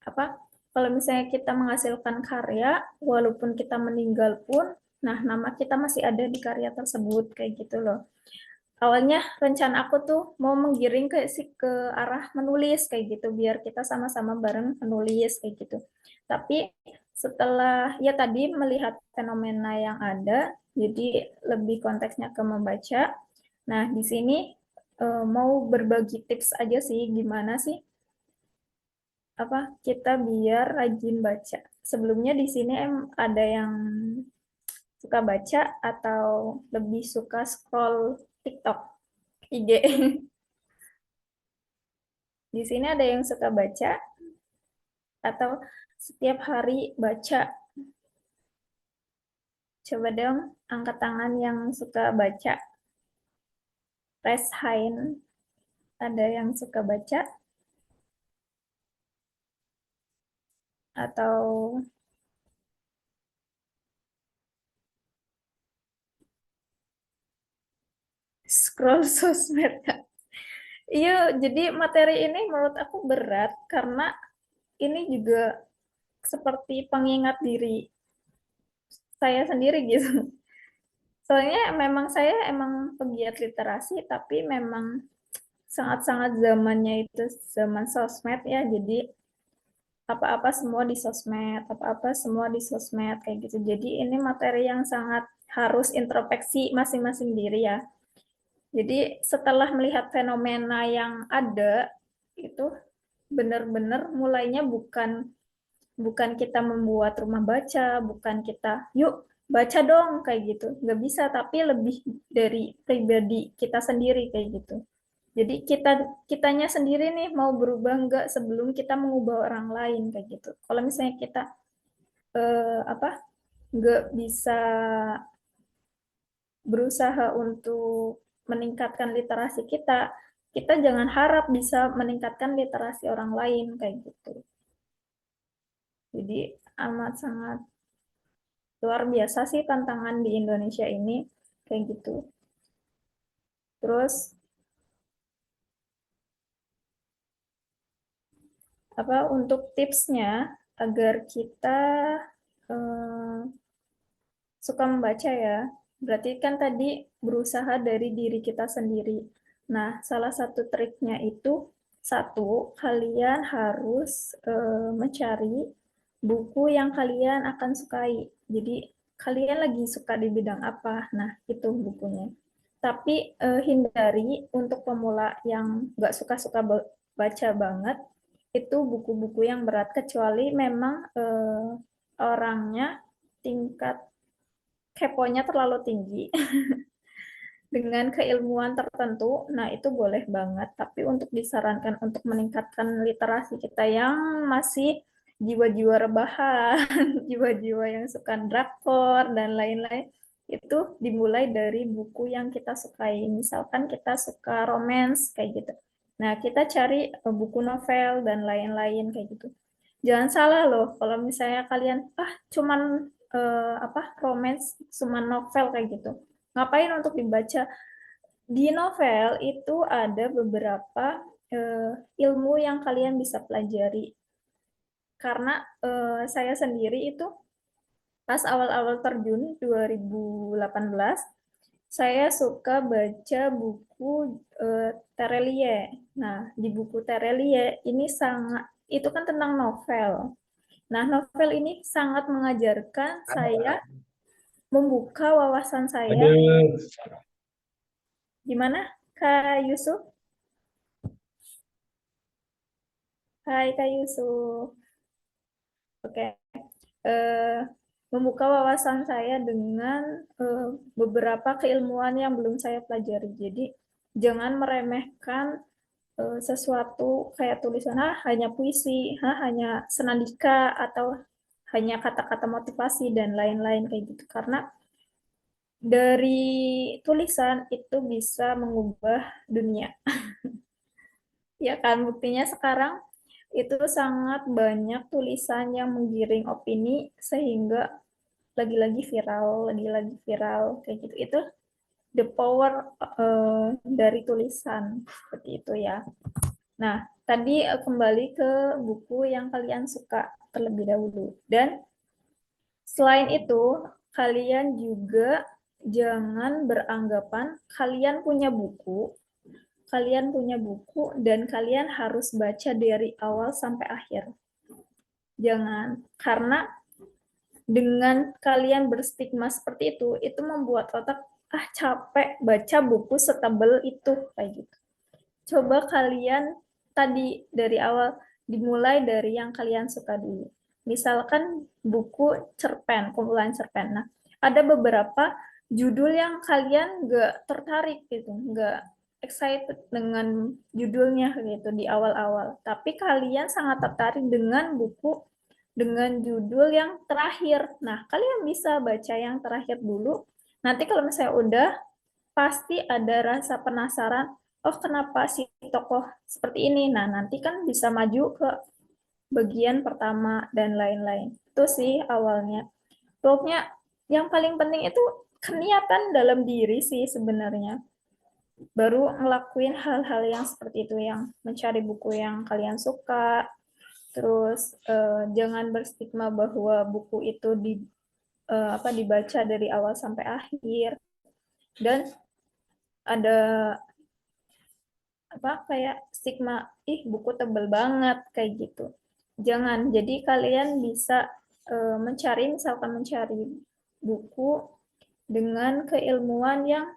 apa kalau misalnya kita menghasilkan karya, walaupun kita meninggal pun, nah nama kita masih ada di karya tersebut kayak gitu loh. Awalnya rencana aku tuh mau menggiring ke arah menulis kayak gitu biar kita sama-sama bareng menulis kayak gitu. Tapi setelah ya tadi melihat fenomena yang ada, jadi lebih konteksnya ke membaca. Nah, di sini mau berbagi tips aja sih gimana sih apa kita biar rajin baca. Sebelumnya di sini ada yang suka baca atau lebih suka scroll TikTok, IG. Di sini ada yang suka baca atau setiap hari baca. Coba dong angkat tangan yang suka baca. Raise hand. Ada yang suka baca atau scroll sosmed. Iya, jadi materi ini menurut aku berat karena ini juga seperti pengingat diri saya sendiri gitu. Soalnya memang saya emang pegiat literasi, tapi memang sangat-sangat zamannya itu zaman sosmed ya. Jadi apa-apa semua di sosmed, apa-apa semua di sosmed kayak gitu. Jadi ini materi yang sangat harus introspeksi masing-masing diri ya. Jadi setelah melihat fenomena yang ada itu benar-benar mulainya bukan bukan kita membuat rumah baca, bukan kita yuk baca dong kayak gitu. Nggak bisa, tapi lebih dari pribadi kita sendiri kayak gitu. Jadi kitanya sendiri nih mau berubah nggak sebelum kita mengubah orang lain kayak gitu. Kalau misalnya kita apa nggak bisa berusaha untuk meningkatkan literasi kita, kita jangan harap bisa meningkatkan literasi orang lain kayak gitu. Jadi amat sangat luar biasa sih tantangan di Indonesia ini kayak gitu. Terus untuk tipsnya agar kita eh, suka membaca ya. Berarti kan tadi berusaha dari diri kita sendiri. Nah, salah satu triknya itu satu, kalian harus mencari buku yang kalian akan sukai. Jadi kalian lagi suka di bidang apa? Nah, itu bukunya. Tapi hindari untuk pemula yang nggak suka-suka baca banget, itu buku-buku yang berat kecuali memang orangnya tingkat keponya terlalu tinggi dengan keilmuan tertentu, nah itu boleh banget. Tapi untuk disarankan untuk meningkatkan literasi kita yang masih jiwa-jiwa rebahan, jiwa-jiwa yang suka drakor dan lain-lain, itu dimulai dari buku yang kita sukai. Misalkan kita suka romance kayak gitu. Nah, kita cari buku novel dan lain-lain kayak gitu. Jangan salah loh, kalau misalnya kalian cuman romance, cuman novel kayak gitu. Ngapain untuk dibaca? Di novel itu ada beberapa ilmu yang kalian bisa pelajari. Karena saya sendiri itu pas awal-awal terjun 2018, saya suka baca buku Terelie. Nah, di buku Terelie ini sangat, itu kan tentang novel. Nah, novel ini sangat mengajarkan saya membuka wawasan saya. Gimana, Kak Yusuf? Hai, Kak Yusuf. Oke. Eh, Membuka wawasan saya dengan eh, beberapa keilmuan yang belum saya pelajari. Jadi, jangan meremehkan sesuatu kayak tulisan, hanya puisi, hanya senandika, atau hanya kata-kata motivasi, dan lain-lain kayak gitu. Karena dari tulisan itu bisa mengubah dunia. Ya kan, buktinya sekarang itu sangat banyak tulisan yang menggiring opini sehingga lagi-lagi viral kayak gitu. Itu the power dari tulisan seperti itu ya. Nah, tadi kembali ke buku yang kalian suka terlebih dahulu. Dan selain itu, kalian juga jangan beranggapan kalian punya buku dan kalian harus baca dari awal sampai akhir. Jangan, karena dengan kalian berstigma seperti itu membuat otak capek baca buku setebal itu kayak gitu. Coba kalian tadi dari awal dimulai dari yang kalian suka dulu. Misalkan buku cerpen, kumpulan cerpen. Nah, ada beberapa judul yang kalian nggak tertarik gitu, nggak excited dengan judulnya gitu di awal-awal. Tapi kalian sangat tertarik dengan buku dengan judul yang terakhir. Nah, kalian bisa baca yang terakhir dulu. Nanti kalau misalnya udah, pasti ada rasa penasaran, oh kenapa si tokoh seperti ini? Nah, nanti kan bisa maju ke bagian pertama dan lain-lain. Itu sih awalnya. Pokoknya yang paling penting itu keniatan dalam diri sih sebenarnya. Baru ngelakuin hal-hal yang seperti itu, yang mencari buku yang kalian suka, terus jangan berstigma bahwa buku itu dibaca dari awal sampai akhir, dan ada kayak stigma, ih buku tebel banget kayak gitu. Jangan. Jadi kalian bisa mencari buku dengan keilmuan yang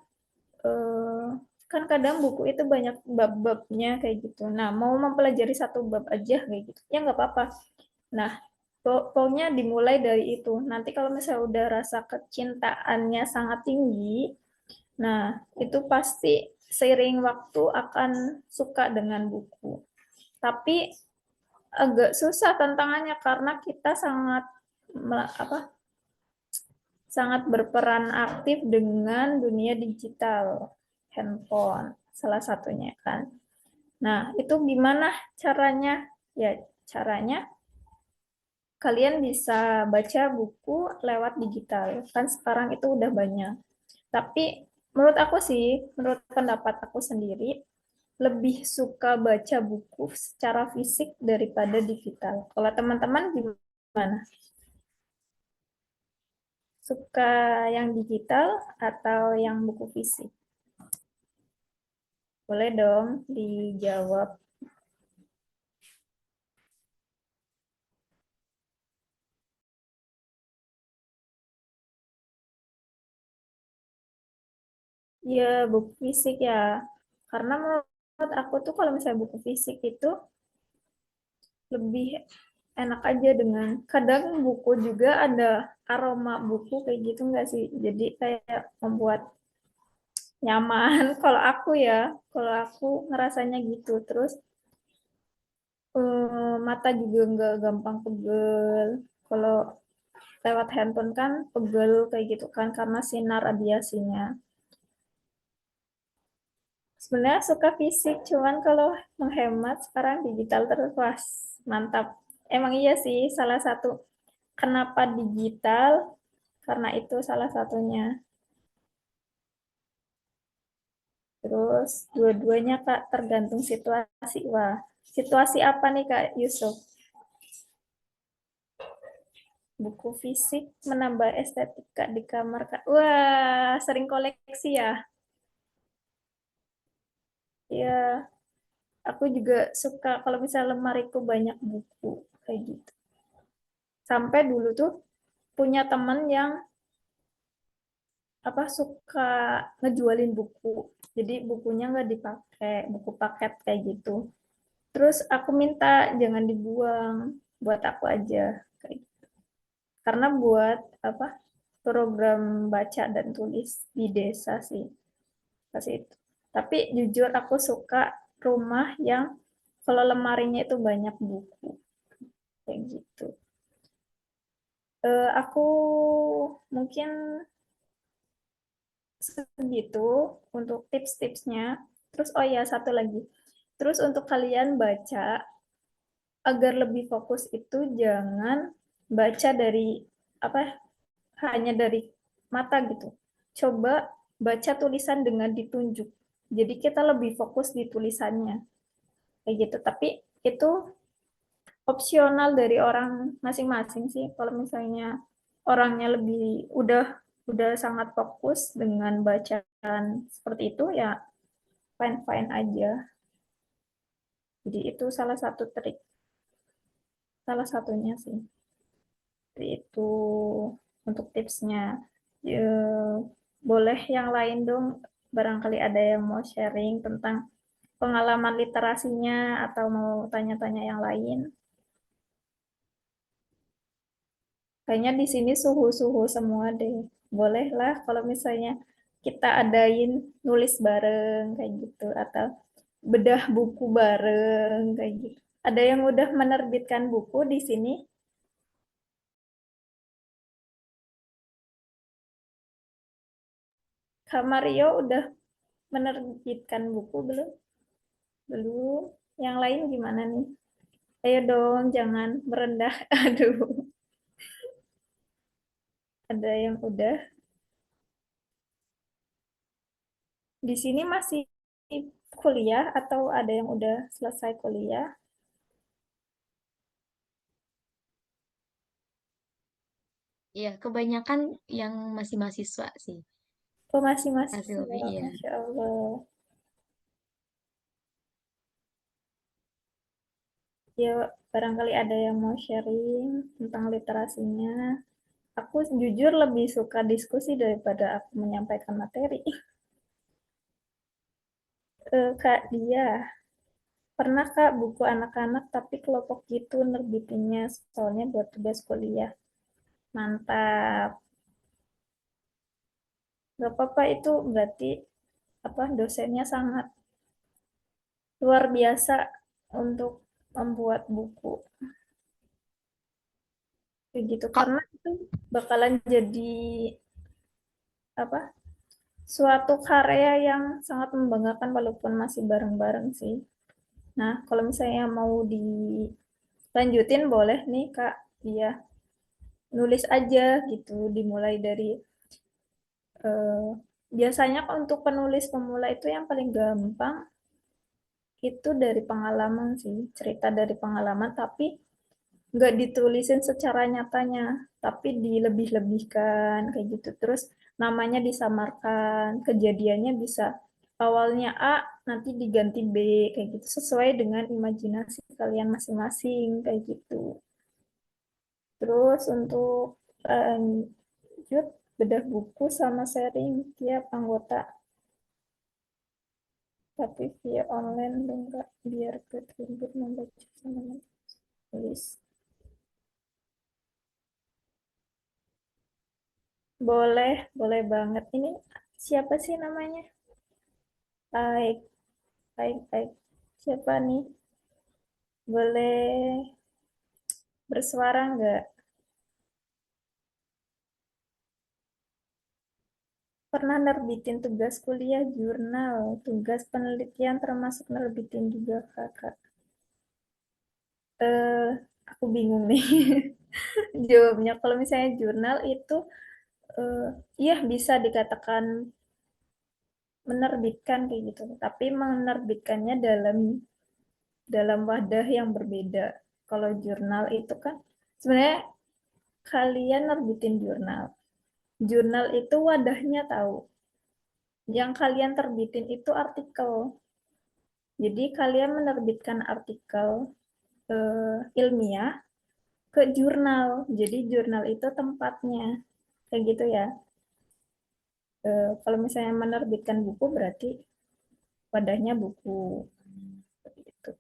eh, kan kadang buku itu banyak bab-babnya kayak gitu. Nah, mau mempelajari satu bab aja kayak gitu, ya nggak apa-apa. Nah, pokoknya dimulai dari itu. Nanti kalau misalnya udah rasa kecintaannya sangat tinggi, nah itu pasti seiring waktu akan suka dengan buku. Tapi agak susah tantangannya karena kita sangat berperan aktif dengan dunia digital, handphone salah satunya kan. Nah, itu gimana caranya? Ya, caranya kalian bisa baca buku lewat digital. Kan sekarang itu udah banyak. Tapi menurut pendapat aku sendiri, lebih suka baca buku secara fisik daripada digital. Kalau teman-teman gimana? Suka yang digital atau yang buku fisik? Boleh dong dijawab. Ya, buku fisik ya. Karena menurut aku tuh kalau misalnya buku fisik itu lebih enak aja dengan kadang buku juga ada aroma buku kayak gitu nggak sih? Jadi kayak membuat nyaman. Kalau aku ngerasanya gitu. Terus mata juga nggak gampang pegel. Kalau lewat handphone kan pegel kayak gitu kan karena sinar radiasinya. Sebenarnya suka fisik, cuman kalau menghemat sekarang digital terus, wah mantap. Emang iya sih, salah satu kenapa digital, karena itu salah satunya. Terus dua-duanya Kak tergantung situasi. Wah, situasi apa nih Kak Yusuf? Buku fisik menambah estetika di kamar Kak. Wah, sering koleksi ya? Ya, aku juga suka kalau misalnya lemariku banyak buku kayak gitu. Sampai dulu tuh punya temen yang apa suka ngejualin buku. Jadi bukunya nggak dipakai, buku paket kayak gitu. Terus aku minta jangan dibuang, buat aku aja. Kayak gitu. Karena buat apa program baca dan tulis di desa sih pas itu. Tapi jujur aku suka rumah yang kalau lemarinya itu banyak buku kayak gitu. Aku mungkin segitu untuk tips-tipsnya. Terus oh ya satu lagi. Terus untuk kalian baca agar lebih fokus itu jangan baca dari apa hanya dari mata gitu. Coba baca tulisan dengan ditunjuk. Jadi kita lebih fokus di tulisannya kayak gitu. Tapi itu opsional dari orang masing-masing sih. Kalau misalnya orangnya lebih udah sangat fokus dengan bacaan seperti itu ya fine fine aja. Jadi itu salah satu trik, salah satunya sih. Jadi itu untuk tipsnya. Boleh yang lain dong, barangkali ada yang mau sharing tentang pengalaman literasinya atau mau tanya-tanya yang lain. Kayaknya di sini suhu-suhu semua deh. Bolehlah kalau misalnya kita adain nulis bareng kayak gitu atau bedah buku bareng kayak gitu. Ada yang udah menerbitkan buku di sini? Kak Mario udah menerbitkan buku belum? Belum. Yang lain gimana nih? Ayo dong, jangan merendah. Aduh, ada yang udah. Di sini masih kuliah atau ada yang udah selesai kuliah? Iya, kebanyakan yang masih mahasiswa sih. Oh, masih Masih mahasiswa, lebih, iya. Masya Allah. Ya, barangkali ada yang mau sharing tentang literasinya. Aku jujur lebih suka diskusi daripada aku menyampaikan materi. Kak Dia, pernah Kak buku anak-anak tapi kelompok gitu nerbitinnya soalnya buat tugas kuliah. Mantap. Gak apa-apa itu berarti apa dosennya sangat luar biasa untuk membuat buku kayak gitu Kok, karena itu bakalan jadi apa suatu karya yang sangat membanggakan walaupun masih bareng-bareng sih. Nah, kalau misalnya mau dilanjutin boleh nih Kak, dia nulis aja gitu, dimulai dari eh, biasanya untuk penulis pemula itu yang paling gampang itu dari pengalaman sih, cerita dari pengalaman, tapi nggak ditulisin secara nyatanya, tapi dilebih-lebihkan kayak gitu. Terus namanya disamarkan, kejadiannya bisa awalnya A, nanti diganti B, kayak gitu, sesuai dengan imajinasi kalian masing-masing, kayak gitu. Terus untuk lanjut, bedah buku sama sharing tiap anggota, tapi via online enggak, biar ketribut membaca sama menulis. Boleh, boleh banget. Ini siapa sih namanya? Baik, baik, baik. Siapa nih? Boleh bersuara nggak? Pernah nerbitin tugas kuliah, jurnal, tugas penelitian termasuk nerbitin juga kakak. Eh, aku bingung nih jawabnya. Kalau misalnya jurnal itu, eh, iya bisa dikatakan menerbitkan kayak gitu. Tapi menerbitkannya dalam dalam wadah yang berbeda. Kalau jurnal itu kan sebenarnya kalian nerbitin jurnal. Jurnal itu wadahnya tahu. Yang kalian terbitin itu artikel. Jadi kalian menerbitkan artikel ilmiah ke jurnal. Jadi jurnal itu tempatnya. Kayak gitu ya. Kalau misalnya menerbitkan buku berarti wadahnya buku. Gitu.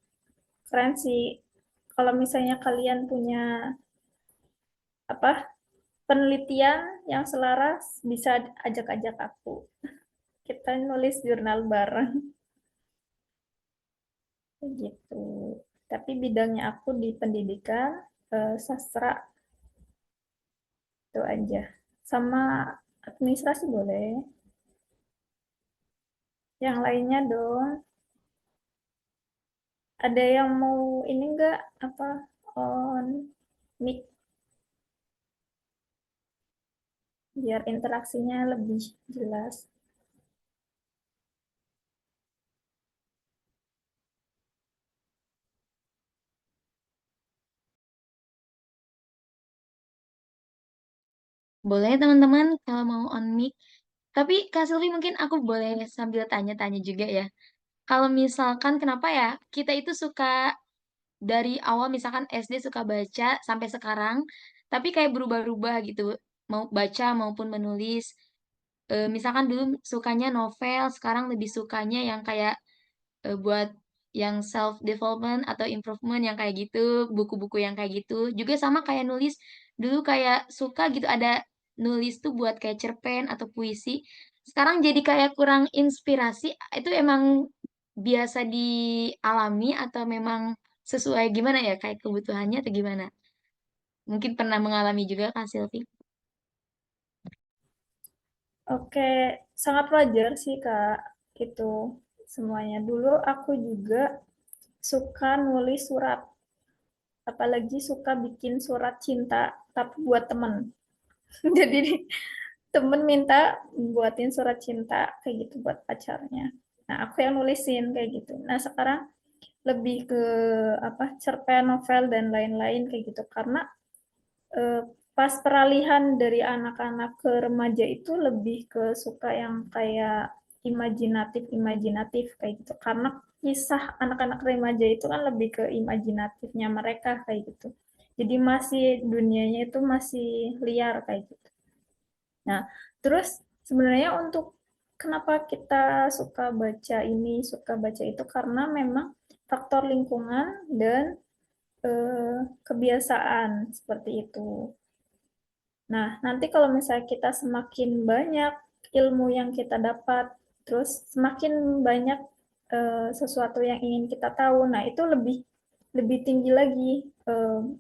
Keren sih. Kalau misalnya kalian punya apa penelitian yang selaras, bisa ajak-ajak aku. Kita nulis jurnal bareng gitu. Tapi bidangnya aku di pendidikan, sastra itu aja. Sama administrasi boleh. Yang lainnya dong. Ada yang mau ini enggak apa on mic biar interaksinya lebih jelas. Boleh teman-teman kalau mau on mic. Tapi Kak Silvi mungkin aku boleh sambil tanya-tanya juga ya. Kalau misalkan kenapa ya kita itu suka dari awal misalkan SD suka baca sampai sekarang, tapi kayak berubah-ubah gitu, mau baca maupun menulis. Misalkan dulu sukanya novel, sekarang lebih sukanya yang kayak buat yang self development atau improvement yang kayak gitu, buku-buku yang kayak gitu. Juga sama kayak nulis, dulu kayak suka gitu ada nulis tuh buat kayak cerpen atau puisi. Sekarang jadi kayak kurang inspirasi. Itu emang biasa dialami atau memang sesuai gimana ya kayak kebutuhannya atau gimana? Mungkin pernah mengalami juga Kak Silvi. Oke, sangat wajar sih Kak, itu semuanya. Dulu aku juga suka nulis surat, apalagi suka bikin surat cinta, tapi buat temen. Jadi temen minta buatin surat cinta kayak gitu buat pacarnya. Nah, aku yang nulisin kayak gitu. Nah, sekarang lebih ke apa cerpen, novel dan lain-lain kayak gitu karena eh, pas peralihan dari anak-anak ke remaja itu lebih ke suka yang kayak imajinatif kayak gitu karena kisah anak-anak remaja itu kan lebih ke imajinatifnya mereka kayak gitu, jadi masih dunianya itu masih liar kayak gitu. Nah, terus sebenarnya untuk kenapa kita suka baca ini suka baca itu karena memang faktor lingkungan dan kebiasaan seperti itu. Nah, nanti kalau misalnya kita semakin banyak ilmu yang kita dapat, terus semakin banyak sesuatu yang ingin kita tahu, nah itu lebih lebih tinggi lagi,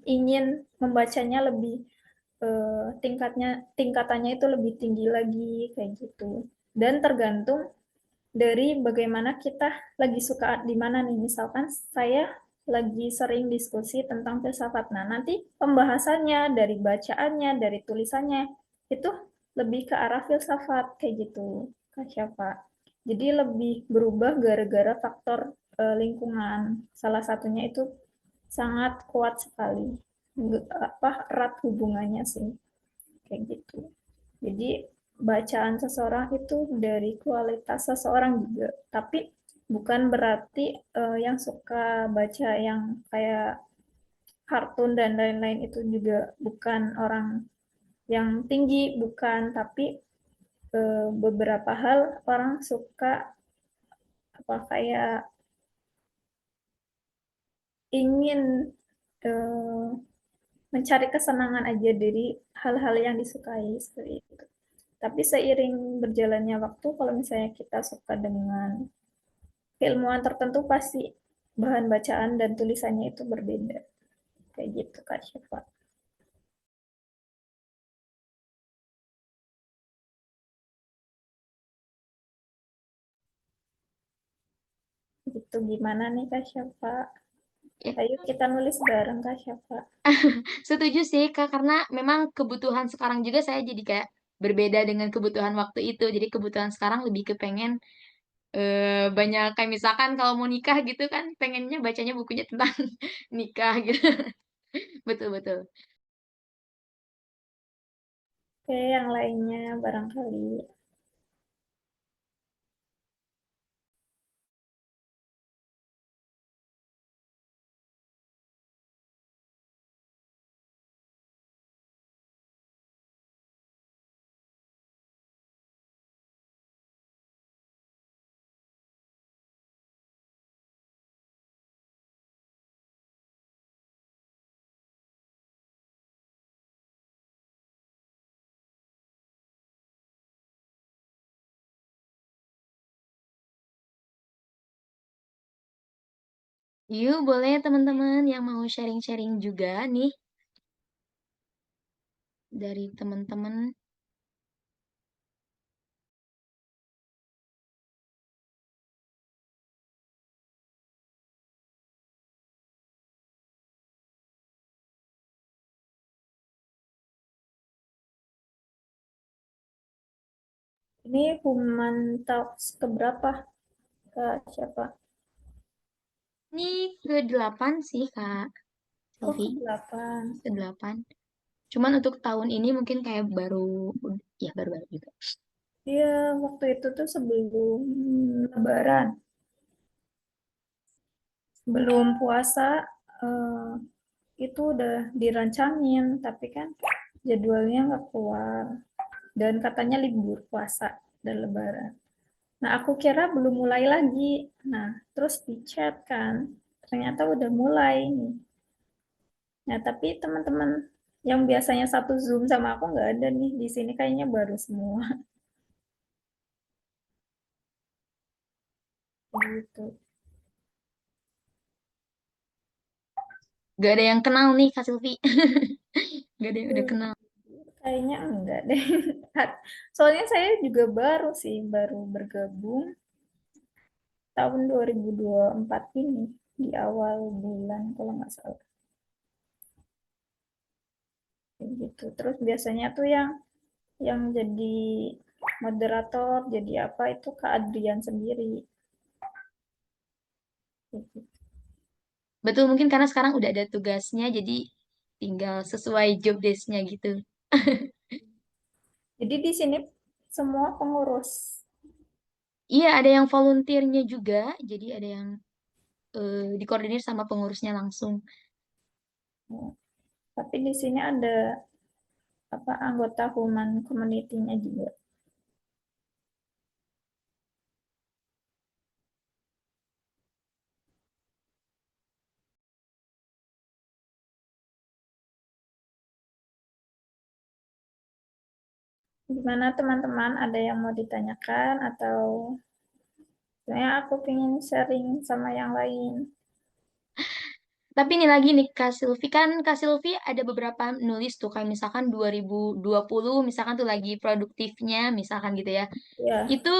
ingin membacanya lebih tingkatannya itu lebih tinggi lagi kayak gitu. Dan tergantung dari bagaimana kita lagi suka di mana nih. Misalkan saya lagi sering diskusi tentang filsafat. Nah, nanti pembahasannya dari bacaannya, dari tulisannya itu lebih ke arah filsafat kayak gitu, Kak Syafa. Jadi lebih berubah gara-gara faktor lingkungan. Salah satunya itu sangat kuat sekali. Apa erat hubungannya sih kayak gitu. Jadi bacaan seseorang itu dari kualitas seseorang juga. Tapi bukan berarti yang suka baca yang kayak kartun dan lain-lain itu juga bukan orang yang tinggi, bukan. Tapi beberapa hal orang suka apa kayak ingin eh, mencari kesenangan aja dari hal-hal yang disukai seperti itu. Tapi seiring berjalannya waktu, kalau misalnya kita suka dengan keilmuan tertentu, pasti bahan bacaan dan tulisannya itu berbeda. Kayak gitu, Kak Syifa. Gitu gimana nih, Kak Syifa? Ya, Ayo kita nulis bareng, Kak Syifa. setuju sih Kak, karena memang kebutuhan sekarang juga saya jadi kayak berbeda dengan kebutuhan waktu itu. Jadi kebutuhan sekarang lebih ke pengen banyak kayak misalkan kalau mau nikah gitu kan pengennya bacanya bukunya tentang nikah gitu. Betul betul. Oke, yang lainnya barangkali. Yuk boleh teman-teman yang mau sharing-sharing juga nih dari teman-teman. Ini Human Talks keberapa, Kak siapa? Ini ke-8 sih Kak Oh, Silvi, ke-8. ke-8. Cuman untuk tahun ini mungkin kayak baru, ya baru-baru juga. Iya, waktu itu tuh sebelum Lebaran, sebelum puasa, eh, itu udah dirancangin, tapi kan jadwalnya nggak keluar. Dan katanya libur puasa dan Lebaran. Nah, aku kira belum mulai lagi. Nah, terus di chat kan, ternyata udah mulai nih. Nah, tapi teman-teman yang biasanya satu Zoom sama aku nggak ada nih. Di sini kayaknya baru semua. Gitu. Gak ada yang kenal nih Kak Silvi. Gak ada yang udah Hmm, kenal. kayaknya enggak deh. Soalnya saya juga baru sih, baru bergabung tahun 2024 ini, di awal bulan kalau nggak salah. Kayak gitu. Terus biasanya tuh yang jadi moderator, jadi apa itu Kak Adrian sendiri. Kayak gitu. Betul, mungkin karena sekarang udah ada tugasnya, jadi tinggal sesuai job desk-nya gitu. Jadi di sini semua pengurus. Iya, ada yang volunteernya juga, jadi ada yang dikoordinir sama pengurusnya langsung. Ya. Tapi di sini ada apa anggota human community-nya juga. Gimana teman-teman? Ada yang mau ditanyakan atau sebenarnya aku pengen sharing sama yang lain. Tapi ini lagi nih, Kak Silvi, kan Kak Silvi ada beberapa nulis tuh, kayak misalkan 2020, misalkan tuh lagi produktifnya, misalkan gitu ya. Ya, Itu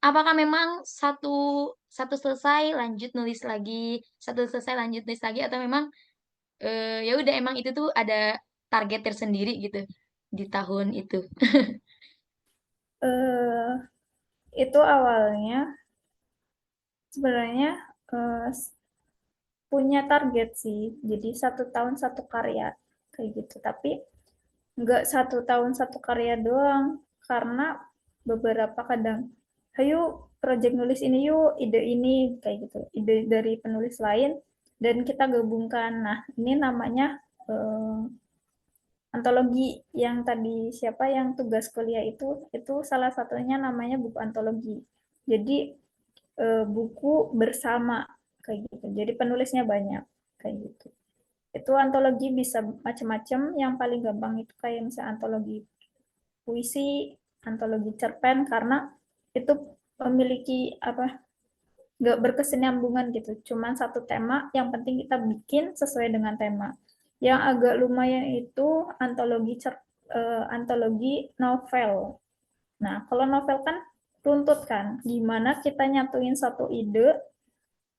apakah memang satu satu selesai lanjut nulis lagi, satu selesai lanjut nulis lagi, atau memang ya udah emang itu tuh ada target tersendiri gitu di tahun itu. itu awalnya sebenarnya eh, punya target sih. Jadi 1 tahun 1 karya kayak gitu. Tapi nggak 1 tahun 1 karya doang, karena beberapa kadang, ayo project nulis ini yuk, ide ini kayak gitu, ide dari penulis lain dan kita gabungkan. Nah, ini namanya eh, antologi. Yang tadi siapa yang tugas kuliah itu salah satunya namanya buku antologi. Jadi buku bersama kayak gitu. Jadi penulisnya banyak kayak gitu. Itu antologi bisa macam-macam. Yang paling gampang itu kayak misalnya antologi puisi, antologi cerpen, karena itu memiliki apa, nggak berkesinambungan gitu. Cuman satu tema, yang penting kita bikin sesuai dengan tema. Yang agak lumayan itu antologi novel. Nah, kalau novel kan runtut kan, gimana kita nyatuin satu ide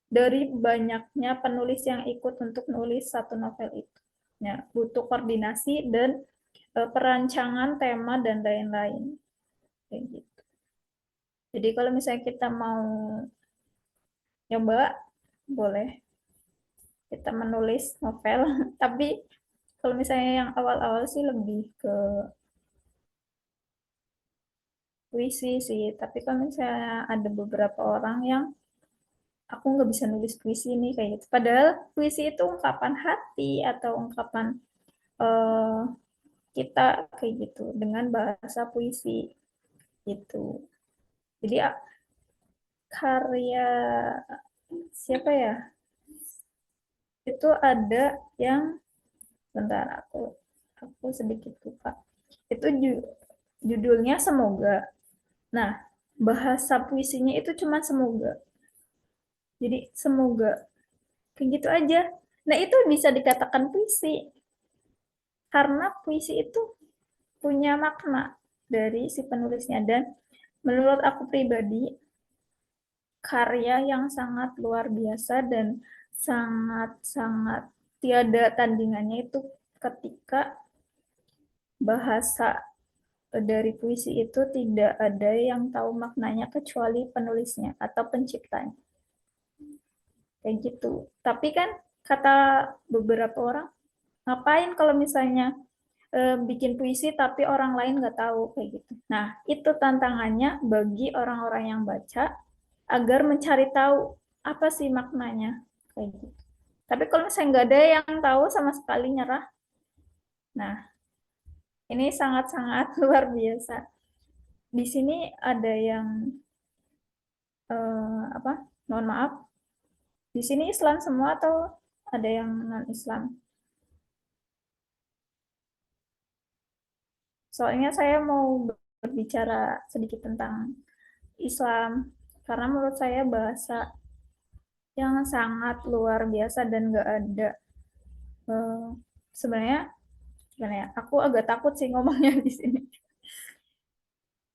dari banyaknya penulis yang ikut untuk nulis satu novel itu. Ya, butuh koordinasi dan perancangan tema dan lain-lain. Kayak gitu. Jadi kalau misalnya kita mau nyoba, boleh kita menulis novel. Tapi kalau misalnya yang awal-awal sih lebih ke puisi sih. Tapi kalau misalnya ada beberapa orang yang aku nggak bisa nulis puisi nih kayak gitu. Padahal puisi itu ungkapan hati atau ungkapan eh, kita kayak gitu dengan bahasa puisi gitu. Jadi karya siapa ya? Itu ada yang, bentar, aku sedikit lupa. Itu judulnya Semoga. Nah, bahasa puisinya itu cuma semoga. Jadi semoga kayak gitu aja. Nah, itu bisa dikatakan puisi karena puisi itu punya makna dari si penulisnya. Dan menurut aku pribadi, karya yang sangat luar biasa dan sangat-sangat tiada tandingannya itu ketika bahasa dari puisi itu tidak ada yang tahu maknanya kecuali penulisnya atau penciptanya. Kayak gitu. Tapi kan kata beberapa orang, ngapain kalau misalnya bikin puisi tapi orang lain nggak tahu kayak gitu. Nah, itu tantangannya bagi orang-orang yang baca agar mencari tahu apa sih maknanya kayak gitu. Tapi kalau misalnya nggak ada yang tahu sama sekali, nyerah. Nah, ini sangat-sangat luar biasa. Di sini ada yang apa? Mohon maaf. Di sini Islam semua atau ada yang non Islam? Soalnya saya mau berbicara sedikit tentang Islam, karena menurut saya bahasa yang sangat luar biasa dan nggak ada, eh, sebenarnya gimana ya, aku agak takut sih ngomongnya di sini.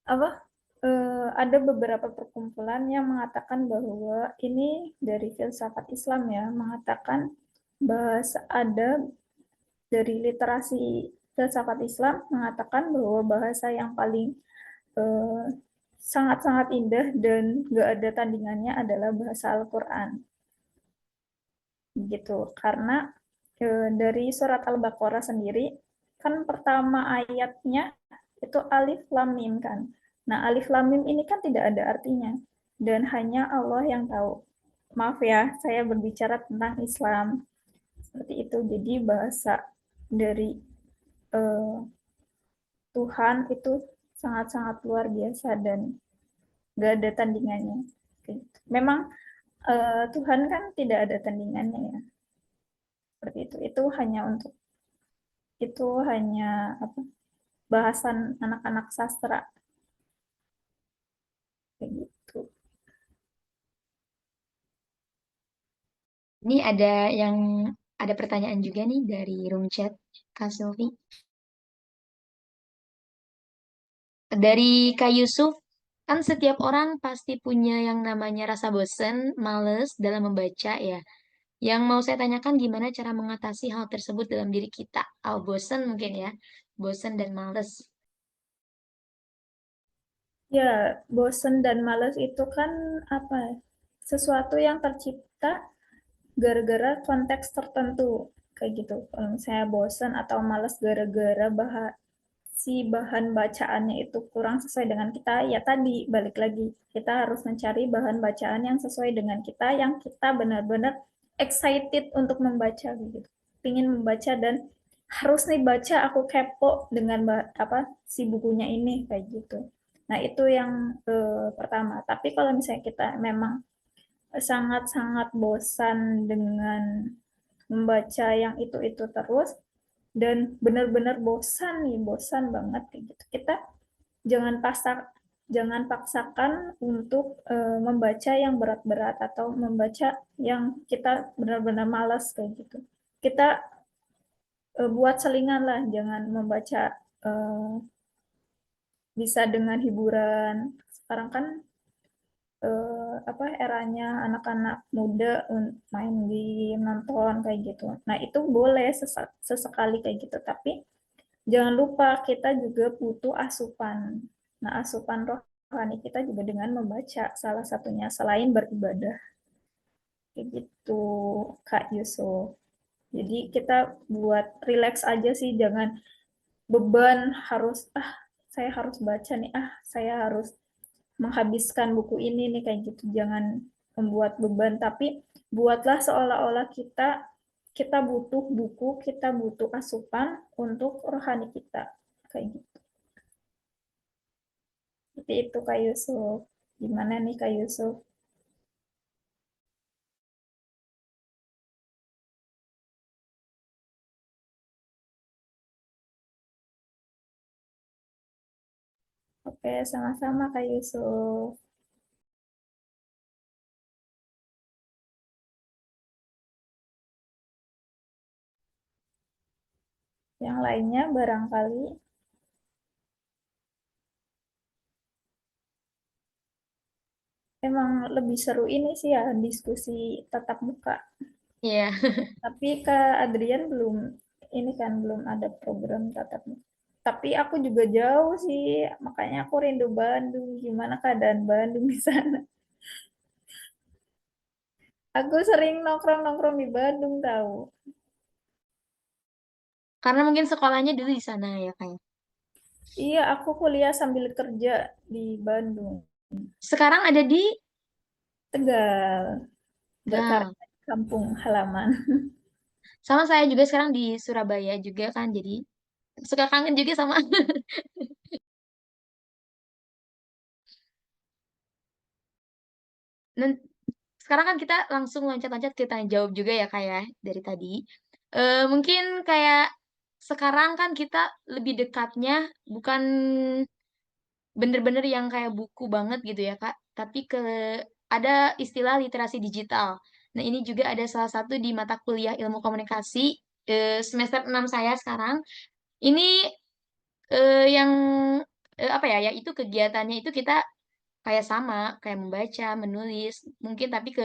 Apa, ada beberapa perkumpulan yang mengatakan bahwa ini dari filsafat Islam ya, mengatakan bahasa ada dari literasi filsafat Islam mengatakan bahwa bahasa yang paling eh, sangat-sangat indah dan gak ada tandingannya adalah bahasa Al-Quran gitu. Karena dari surat Al-Baqarah sendiri kan pertama ayatnya itu alif lam mim kan. Nah, alif lam mim ini kan tidak ada artinya dan hanya Allah yang tahu. Maaf ya, saya berbicara tentang Islam seperti itu. Jadi bahasa dari eh, Tuhan itu sangat-sangat luar biasa dan gak ada tandingannya. Gitu. Memang Tuhan kan tidak ada tandingannya ya. Seperti itu. Itu hanya apa? Bahasan anak-anak sastra kayak gitu. Ini ada pertanyaan juga nih dari room chat Kak Silvi. Dari Kak Yusuf, kan setiap orang pasti punya yang namanya rasa bosen, males dalam membaca ya. Yang mau saya tanyakan gimana cara mengatasi hal tersebut dalam diri kita. Bosen mungkin ya, bosen dan males. Ya, bosen dan malas itu kan apa? Sesuatu yang tercipta kita gara-gara konteks tertentu kayak gitu. Kalau misalnya bosan atau malas gara-gara si bahan bacaannya itu kurang sesuai dengan kita, ya tadi balik lagi kita harus mencari bahan bacaan yang sesuai dengan kita, yang kita benar-benar excited untuk membaca gitu, ingin membaca dan harus nih baca, aku kepo dengan apa si bukunya ini kayak gitu. Nah itu yang pertama. Tapi kalau misalnya kita memang sangat-sangat bosan dengan membaca yang itu terus dan benar-benar bosan nih, bosan banget kayak gitu. Kita jangan paksa jangan paksakan untuk membaca yang berat-berat atau membaca yang kita benar-benar malas kayak gitu. Kita buat selingan lah, jangan membaca uh, bisa dengan hiburan. Sekarang kan apa eranya anak-anak muda main game, nonton kayak gitu. Nah, itu boleh sesekali kayak gitu, tapi jangan lupa kita juga butuh asupan. Nah, asupan rohani kita juga dengan membaca salah satunya selain beribadah. Kayak gitu, Kak Yusuf. Jadi kita buat relax aja sih, jangan beban harus saya harus baca nih, saya harus menghabiskan buku ini nih kayak gitu. Jangan membuat beban, tapi buatlah seolah-olah kita kita butuh buku, kita butuh asupan untuk rohani kita kayak gitu. Seperti itu Kak Yusuf. Gimana nih Kak Yusuf? Oke, sama-sama Kak Yusuf. Yang lainnya barangkali emang lebih seru ini sih ya diskusi tatap muka. Iya. Tapi Kak Adrian belum ini kan belum ada program tatap muka. Tapi aku juga jauh sih, makanya aku rindu Bandung. Gimana keadaan Bandung di sana? Aku sering nongkrong-nongkrong di Bandung tahu. Karena mungkin sekolahnya dulu di sana ya, kayak. Iya, aku kuliah sambil kerja di Bandung. Sekarang ada di Tegal, Gal. berkarya di kampung halaman. Sama saya juga sekarang di Surabaya juga kan, jadi suka kangen juga sama. Dan sekarang kan kita langsung loncat-loncat ke tanya jawab juga ya kayak dari tadi. Mungkin kayak sekarang kan kita lebih dekatnya bukan bener-bener yang kayak buku banget gitu ya Kak, tapi ada istilah literasi digital. Nah ini juga ada salah satu di mata kuliah ilmu komunikasi semester 6 saya sekarang. Ini yang apa ya, ya itu kegiatannya itu kita kayak sama, kayak membaca, menulis, mungkin tapi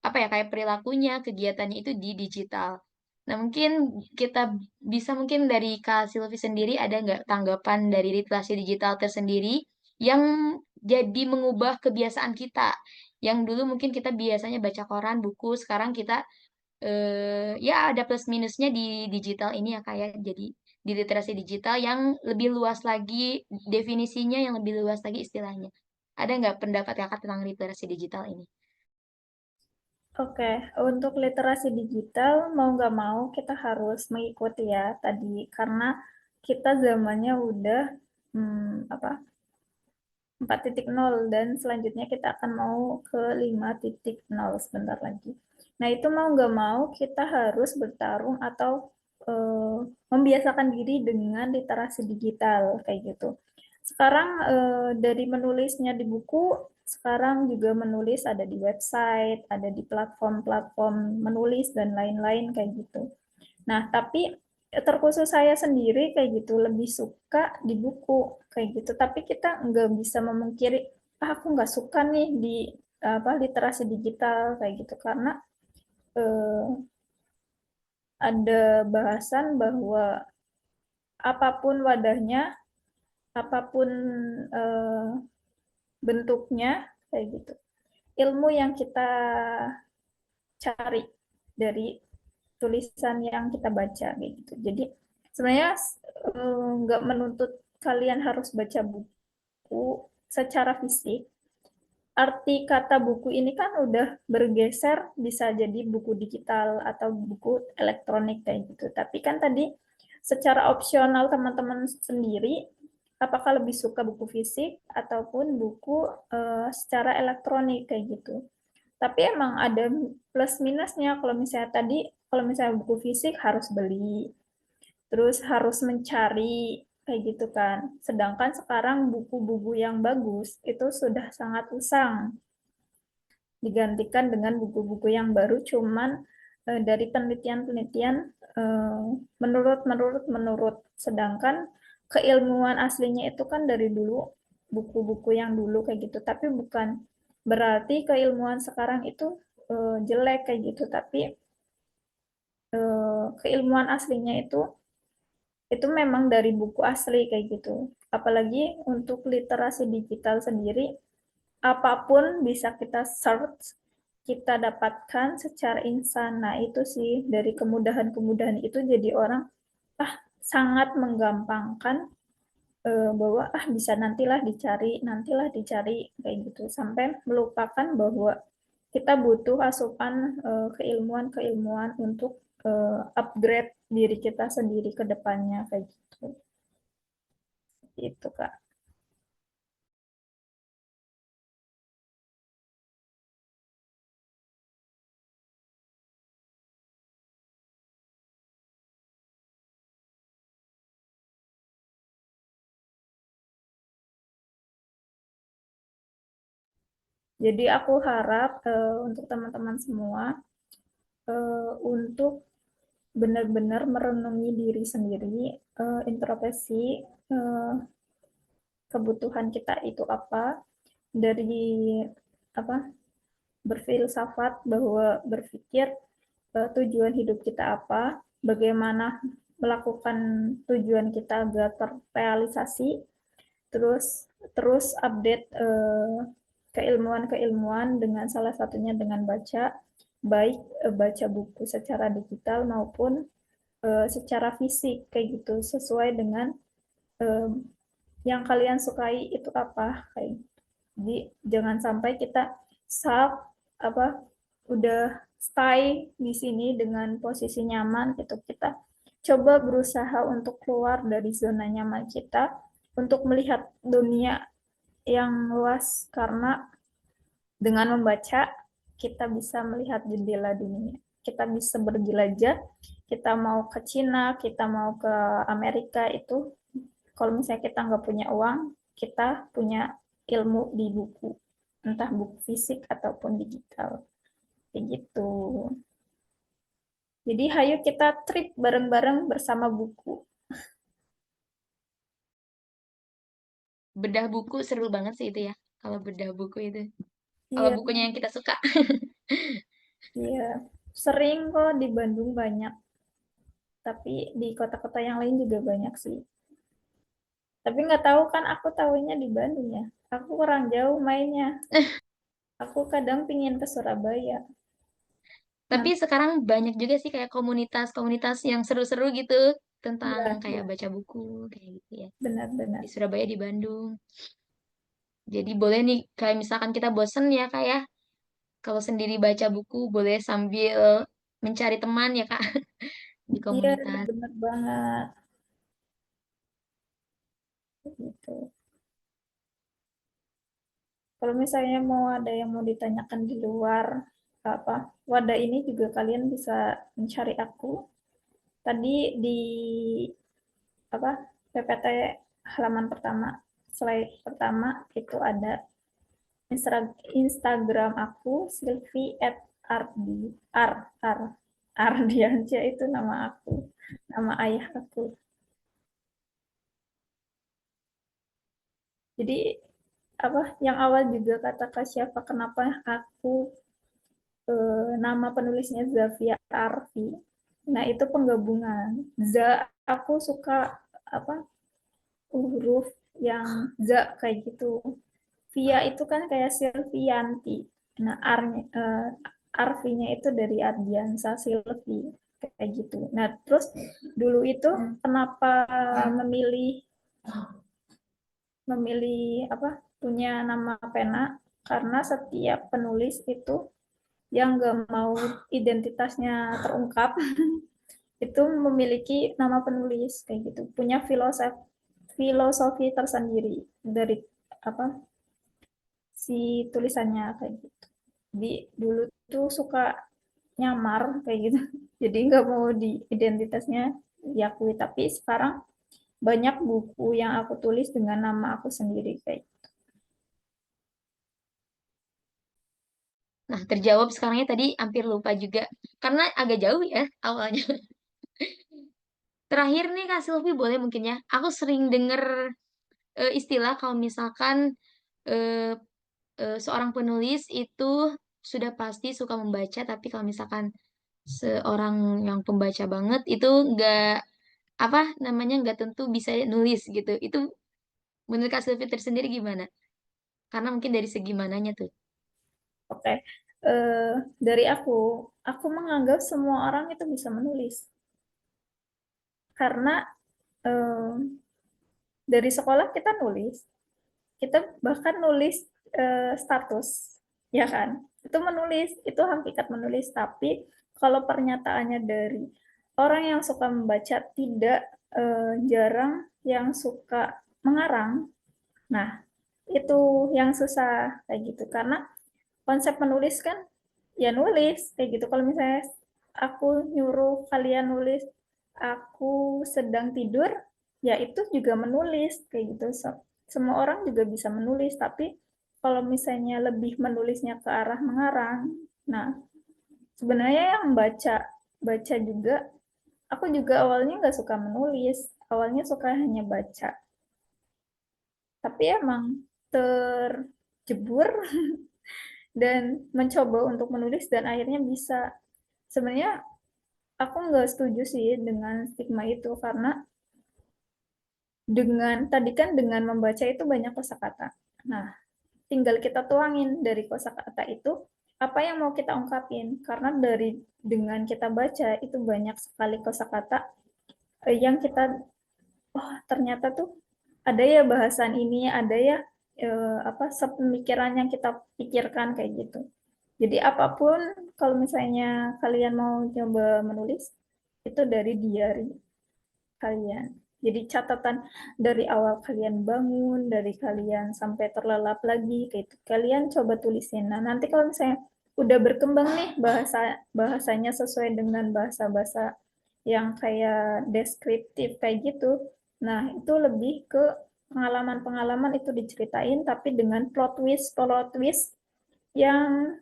apa ya, kayak perilakunya, kegiatannya itu di digital. Nah, mungkin kita bisa mungkin dari Kak Silvi sendiri ada nggak tanggapan dari literasi digital tersendiri yang jadi mengubah kebiasaan kita? Yang dulu mungkin kita biasanya baca koran, buku, sekarang kita ya ada plus minusnya di digital ini ya kayak jadi di literasi digital yang lebih luas lagi definisinya, yang lebih luas lagi istilahnya. Ada nggak pendapat kakak tentang literasi digital ini? Oke, untuk literasi digital mau nggak mau kita harus mengikuti ya tadi karena kita zamannya udah apa 4.0 dan selanjutnya kita akan mau ke 5.0 sebentar lagi. Nah, itu mau nggak mau kita harus bertarung atau membiasakan diri dengan literasi digital kayak gitu. Sekarang dari menulisnya di buku, sekarang juga menulis ada di website, ada di platform-platform menulis dan lain-lain kayak gitu. Nah, tapi terkhusus saya sendiri kayak gitu lebih suka di buku kayak gitu. Tapi kita nggak bisa memungkiri, aku nggak suka nih di apa literasi digital kayak gitu karena eh, ada bahasan bahwa apapun wadahnya, apapun eh, bentuknya kayak gitu. Ilmu yang kita cari dari tulisan yang kita baca kayak gitu. Jadi sebenarnya nggak menuntut kalian harus baca buku secara fisik. Arti kata buku ini kan udah bergeser, bisa jadi buku digital atau buku elektronik kayak gitu. Tapi kan tadi secara opsional teman-teman sendiri, apakah lebih suka buku fisik ataupun buku secara elektronik kayak gitu. Tapi emang ada plus minusnya. Kalau misalnya tadi, kalau misalnya buku fisik harus beli, terus harus mencari kayak gitu kan. Sedangkan sekarang buku-buku yang bagus itu sudah sangat usang digantikan dengan buku-buku yang baru, cuman dari penelitian-penelitian menurut sedangkan keilmuan aslinya itu kan dari dulu, buku-buku yang dulu kayak gitu, tapi bukan berarti keilmuan sekarang itu jelek kayak gitu, tapi keilmuan aslinya itu memang dari buku asli kayak gitu. Apalagi untuk literasi digital sendiri, apapun bisa kita search, kita dapatkan secara instan. Nah, itu sih dari kemudahan-kemudahan itu jadi orang sangat menggampangkan bahwa bisa nantilah dicari kayak gitu sampai melupakan bahwa kita butuh asupan keilmuan-keilmuan untuk upgrade diri kita sendiri ke depannya kayak gitu. Itu Kak. Jadi aku harap untuk teman-teman semua untuk benar-benar merenungi diri sendiri, introspeksi eh, kebutuhan kita itu apa, dari apa berfilsafat bahwa berpikir tujuan hidup kita apa, bagaimana melakukan tujuan kita agar terrealisasi, terus terus update keilmuan-keilmuan dengan salah satunya dengan baca, baik baca buku secara digital maupun secara fisik kayak gitu, sesuai dengan eh, yang kalian sukai itu apa kayak gitu. Jadi jangan sampai kita stuck apa udah stay di sini dengan posisi nyaman gitu. Kita coba berusaha untuk keluar dari zona nyaman kita untuk melihat dunia yang luas, karena dengan membaca kita bisa melihat jendela dunia. Kita bisa berjelajah, kita mau ke Cina, kita mau ke Amerika, itu kalau misalnya kita nggak punya uang, kita punya ilmu di buku, entah buku fisik ataupun digital. Kayak gitu. Jadi hayu kita trip bareng-bareng bersama buku. Bedah buku seru banget sih itu ya. Kalau bedah buku itu. Kalau Iya, bukunya yang kita suka. iya. Sering kok di Bandung banyak, tapi di kota-kota yang lain juga banyak sih. Tapi nggak tahu kan, aku tahunya di Bandung ya. Aku kurang jauh mainnya. Aku kadang pingin ke Surabaya. Tapi Nanti, sekarang banyak juga sih kayak komunitas-komunitas yang seru-seru gitu tentang iya, kayak iya, baca buku kayak gitu ya. Di benar-benar. Surabaya, di Bandung. Jadi boleh nih kayak misalkan kita bosen ya Kak ya. Kalau sendiri baca buku boleh sambil mencari teman ya Kak di Iya, komunitas. benar banget. Gitu. Kalau misalnya mau ada yang mau ditanyakan di luar apa wadah ini juga kalian bisa mencari aku. Tadi di apa PPT halaman pertama, slide pertama itu ada Instagram aku Silvi@ardi Ardiansyah, itu nama aku, nama ayah aku. Jadi apa yang awal juga kata Kak siapa kenapa aku nama penulisnya Zavia Arfi. Nah, itu penggabungan. Aku suka apa huruf yang kayak gitu. Via itu kan kayak Silvianti. Nah, Arfinya itu dari Ardiansa Silvi kayak gitu. Nah, terus dulu itu kenapa memilih memilih apa punya nama pena karena setiap penulis itu yang nggak mau identitasnya terungkap itu memiliki nama penulis kayak gitu, punya filosofi filosofi tersendiri dari apa si tulisannya kayak gitu. Di dulu tuh suka nyamar kayak gitu, jadi nggak mau di identitasnya diakui. Tapi sekarang banyak buku yang aku tulis dengan nama aku sendiri kayak gitu. Nah, terjawab sekarangnya tadi hampir lupa juga. Karena agak jauh ya awalnya. Terakhir nih Kak Silvi boleh mungkin ya. Aku sering denger istilah kalau misalkan eh, seorang penulis itu sudah pasti suka membaca, tapi kalau misalkan seorang yang pembaca banget itu nggak apa namanya nggak tentu bisa nulis gitu. Itu menurut Kak Silvi tersendiri gimana? Karena mungkin dari segi mananya tuh. Oke. Eh, dari aku menganggap semua orang itu bisa menulis karena eh, dari sekolah kita nulis, kita bahkan nulis status, ya kan? Itu menulis, itu hakikat menulis. Tapi kalau pernyataannya dari orang yang suka membaca, tidak jarang yang suka mengarang. Nah, itu yang susah kayak gitu. Karena konsep menulis kan ya nulis kayak gitu. Kalau misalnya aku nyuruh kalian nulis aku sedang tidur, ya itu juga menulis kayak gitu. Semua orang juga bisa menulis, tapi kalau misalnya lebih menulisnya ke arah mengarang, nah sebenarnya yang baca baca juga, aku juga awalnya nggak suka menulis, awalnya suka hanya baca, tapi emang terjebur dan mencoba untuk menulis dan akhirnya bisa. Sebenarnya aku nggak setuju sih dengan stigma itu karena dengan tadi kan dengan membaca itu banyak kosakata. Nah, tinggal kita tuangin dari kosakata itu apa yang mau kita ungkapin karena dari dengan kita baca itu banyak sekali kosakata yang kita oh ternyata tuh ada ya bahasan ini, ada ya apa sepemikiran yang kita pikirkan kayak gitu. Jadi apapun kalau misalnya kalian mau coba menulis itu dari diary kalian. Jadi catatan dari awal kalian bangun, dari kalian sampai terlelap lagi, kayak itu. Kalian coba tulisin. Nah, nanti kalau misalnya udah berkembang nih bahasanya sesuai dengan bahasa-bahasa yang kayak deskriptif kayak gitu. Nah, itu lebih ke pengalaman-pengalaman itu diceritain tapi dengan plot twist yang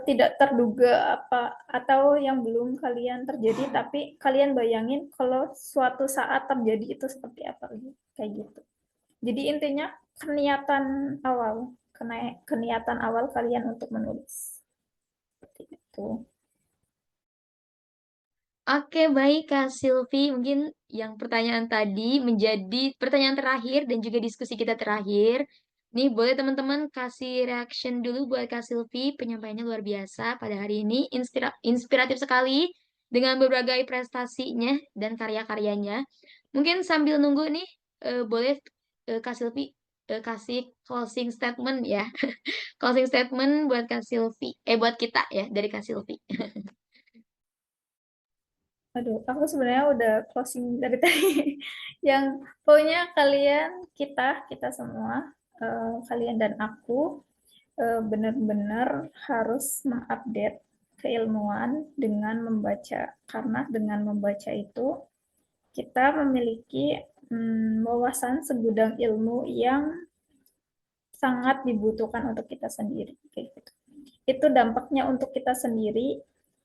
tidak terduga apa atau yang belum kalian terjadi tapi kalian bayangin kalau suatu saat terjadi itu seperti apa kayak gitu. Jadi intinya keniatan awal, keniatan awal kalian untuk menulis seperti itu. Oke, baik Kak Silvi. Mungkin yang pertanyaan tadi menjadi pertanyaan terakhir dan juga diskusi kita terakhir. Nih, boleh teman-teman kasih reaction dulu buat Kak Silvi. Penyampaiannya luar biasa pada hari ini. Inspiratif sekali dengan berbagai prestasinya dan karya-karyanya. Mungkin sambil nunggu nih, boleh Kak Silvi kasih closing statement ya. Closing statement buat Kak Silvi. Buat kita ya, dari Kak Silvi. Aduh, aku sebenarnya udah closing dari tadi. Yang pokoknya kalian, kita semua, kalian dan aku benar-benar harus mengupdate keilmuan dengan membaca. Karena dengan membaca itu kita memiliki wawasan segudang ilmu yang sangat dibutuhkan untuk kita sendiri. Kayak gitu. Itu dampaknya untuk kita sendiri,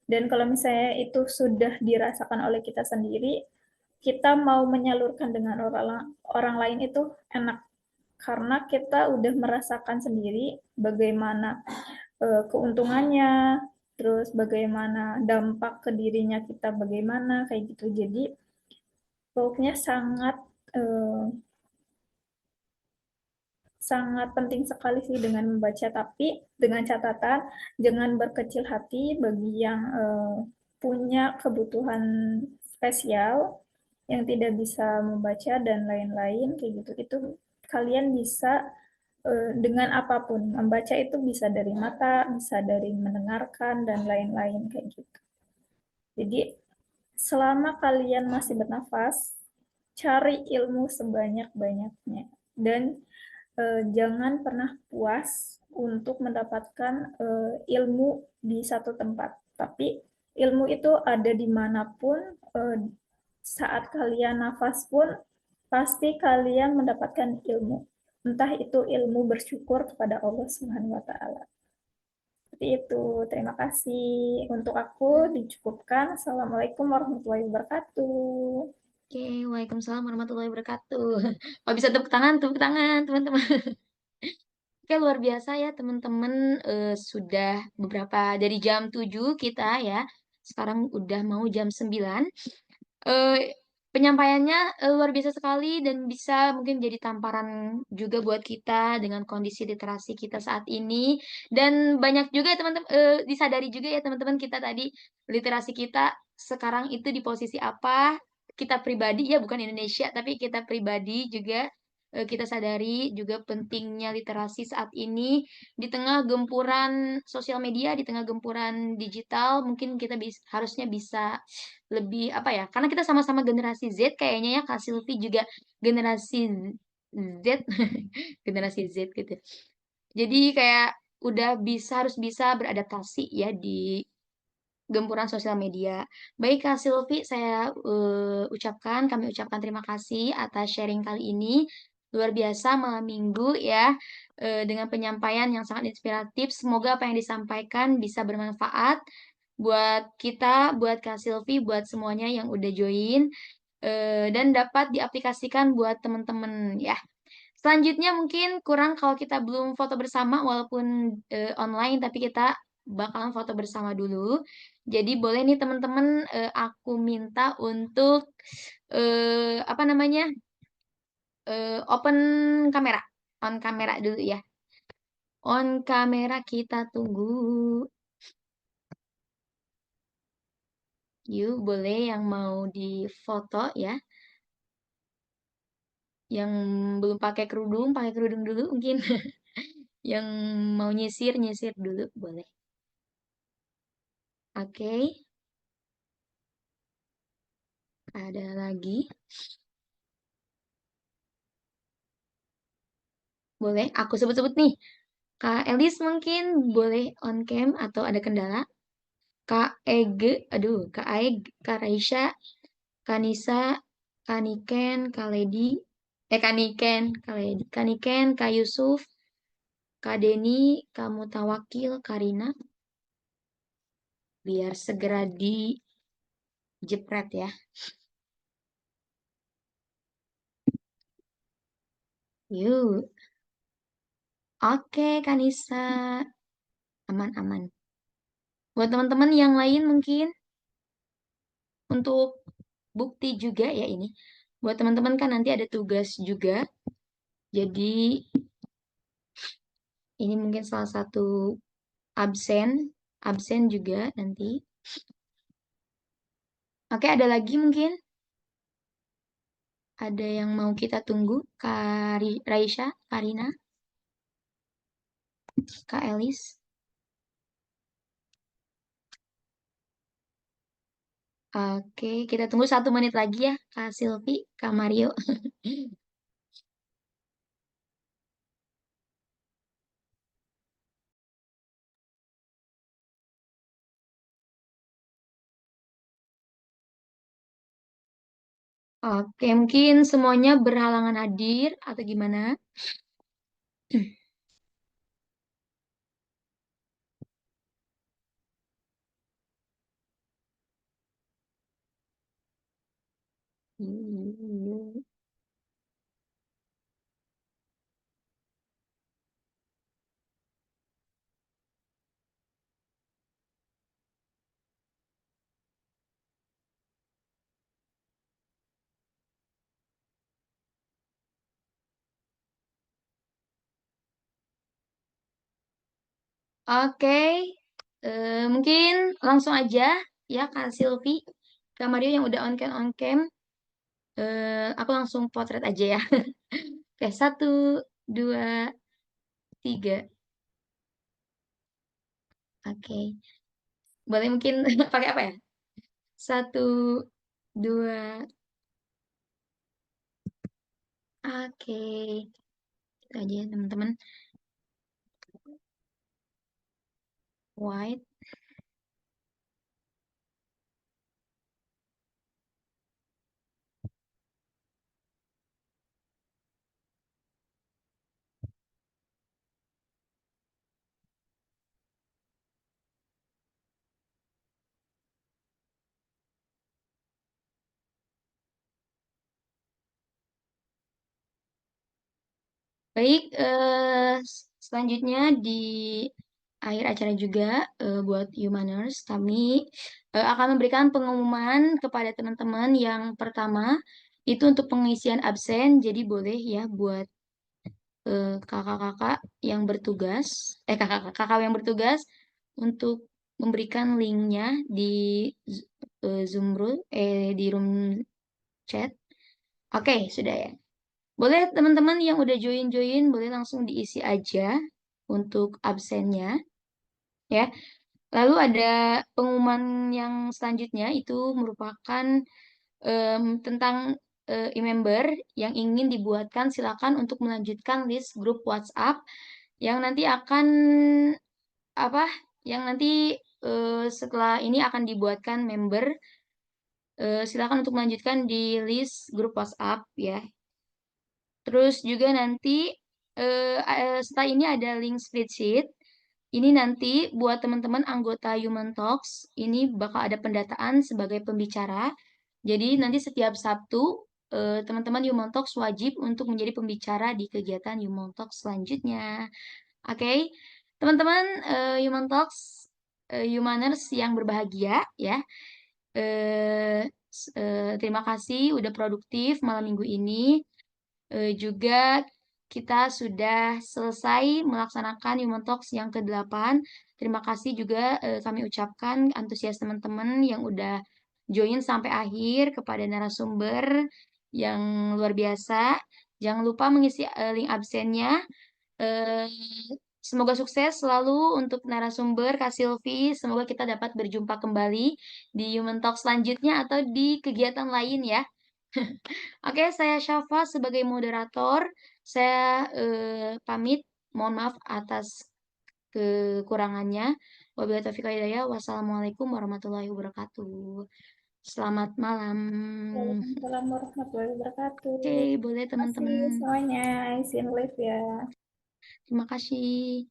dan kalau misalnya itu sudah dirasakan oleh kita sendiri, kita mau menyalurkan dengan orang lain itu enak karena kita udah merasakan sendiri bagaimana keuntungannya, terus bagaimana dampak ke dirinya kita bagaimana kayak gitu. Jadi pokoknya sangat eh, sangat penting sekali sih dengan membaca, tapi dengan catatan jangan berkecil hati bagi yang punya kebutuhan spesial, yang tidak bisa membaca dan lain-lain kayak gitu. Itu kalian bisa dengan apapun. Membaca itu bisa dari mata, bisa dari mendengarkan dan lain-lain kayak gitu. Jadi selama kalian masih bernafas, cari ilmu sebanyak-banyaknya dan jangan pernah puas untuk mendapatkan ilmu di satu tempat. Tapi ilmu itu ada dimanapun, saat kalian nafas pun pasti kalian mendapatkan ilmu. Entah itu ilmu bersyukur kepada Allah Subhanahu wa Ta'ala. Seperti itu. Terima kasih. Untuk aku dicukupkan. Assalamualaikum warahmatullahi wabarakatuh. Oke, Waalaikumsalam warahmatullahi wabarakatuh. Oh, bisa tepuk tangan, teman-teman. Oke, luar biasa ya, teman-teman. Sudah beberapa dari jam 7 kita ya. Sekarang udah mau jam 9. eh Penyampaiannya luar biasa sekali dan bisa mungkin jadi tamparan juga buat kita dengan kondisi literasi kita saat ini. Dan banyak juga ya teman-teman, disadari juga ya teman-teman, kita tadi literasi kita sekarang itu di posisi apa. Kita pribadi ya, bukan Indonesia, tapi kita pribadi juga, kita sadari juga pentingnya literasi saat ini di tengah gempuran sosial media, di tengah gempuran digital. Mungkin kita harusnya bisa lebih apa ya, karena kita sama-sama generasi Z kayaknya ya, Kak Silvi juga generasi Z, generasi Z gitu. Jadi kayak udah harus bisa beradaptasi ya di gempuran sosial media. Baik Kak Silvi, kami ucapkan terima kasih atas sharing kali ini. Luar biasa malam minggu ya, dengan penyampaian yang sangat inspiratif. Semoga apa yang disampaikan bisa bermanfaat buat kita, buat Kak Silvi, buat semuanya yang udah join, dan dapat diaplikasikan buat teman-teman ya. Selanjutnya mungkin kurang kalau kita belum foto bersama walaupun online, tapi kita bakalan foto bersama dulu. Jadi boleh nih teman-teman, aku minta untuk apa namanya, open kamera, on kamera dulu ya. On kamera kita tunggu. Yuk boleh yang mau difoto ya. Yang belum pakai kerudung dulu mungkin. Yang mau nyisir, nyisir dulu boleh. Oke, ada lagi. Boleh, aku sebut-sebut nih. Kak Elis mungkin boleh on cam atau ada kendala. Kak Ege, aduh, Kak Aeg, Kak Raisya, Kak Nisa, Kak Niken, Kak Ledi, Kak Niken, Kak Ledi, Kak Niken, Kak Yusuf, Kak Deni, Kak Mutawakil, Kak Rina, biar segera dijepret ya. Yuk, oke Kak Nisa, aman-aman. Buat teman-teman yang lain mungkin, untuk bukti juga ya ini. Buat teman-teman kan nanti ada tugas juga. Jadi ini mungkin salah satu absen, absen juga nanti. Oke, ada lagi mungkin? Ada yang mau kita tunggu? Kak Raisya, Karina, Kak Elis. Oke, kita tunggu 1 menit lagi ya, Kak Silvi, Kak Mario. Oke, mungkin semuanya berhalangan hadir atau gimana? Oke, mungkin langsung aja ya Kak Silvi, Kak Mario yang udah on cam, aku langsung potret aja ya. Oke, satu, dua, tiga. Oke, boleh mungkin pakai apa ya? Satu, dua, oke. Itu aja ya teman-teman. White. Baik, selanjutnya di akhir acara juga buat Humaners, kami akan memberikan pengumuman kepada teman-teman yang pertama itu untuk pengisian absen. Jadi boleh ya buat kakak-kakak yang bertugas, kakak-kakak yang bertugas untuk memberikan linknya di Zoom room, di room chat. Oke, sudah ya. Boleh teman-teman yang udah join-join, boleh langsung diisi aja untuk absennya, ya. Lalu ada pengumuman yang selanjutnya itu merupakan tentang e-member yang ingin dibuatkan, silakan untuk melanjutkan list grup WhatsApp yang nanti akan apa? Yang nanti setelah ini akan dibuatkan member, silakan untuk melanjutkan di list grup WhatsApp ya. Terus juga nanti setelah ini ada link spreadsheet. Ini nanti buat teman-teman anggota Human Talks, ini bakal ada pendataan sebagai pembicara. Jadi nanti setiap Sabtu, teman-teman Human Talks wajib untuk menjadi pembicara di kegiatan Human Talks selanjutnya. Oke, teman-teman Human Talks, Humaners yang berbahagia ya. Terima kasih udah produktif malam minggu ini. Juga kita sudah selesai melaksanakan Human Talks yang ke-8. Terima kasih juga kami ucapkan antusias teman-teman yang udah join sampai akhir, kepada narasumber yang luar biasa. Jangan lupa mengisi link absennya. Eh, Semoga sukses selalu untuk narasumber Kak Silvi. Semoga kita dapat berjumpa kembali di Human Talk selanjutnya atau di kegiatan lain ya. Oke, saya Syafa sebagai moderator. Saya pamit. Mohon maaf atas kekurangannya. Wabillahi taufiq wal hidayah. Wassalamualaikum warahmatullahi wabarakatuh. Selamat malam. Waalaikumsalam warahmatullahi wabarakatuh. Oke, boleh Terima kasih teman-teman. semuanya. Izin live ya. Terima kasih.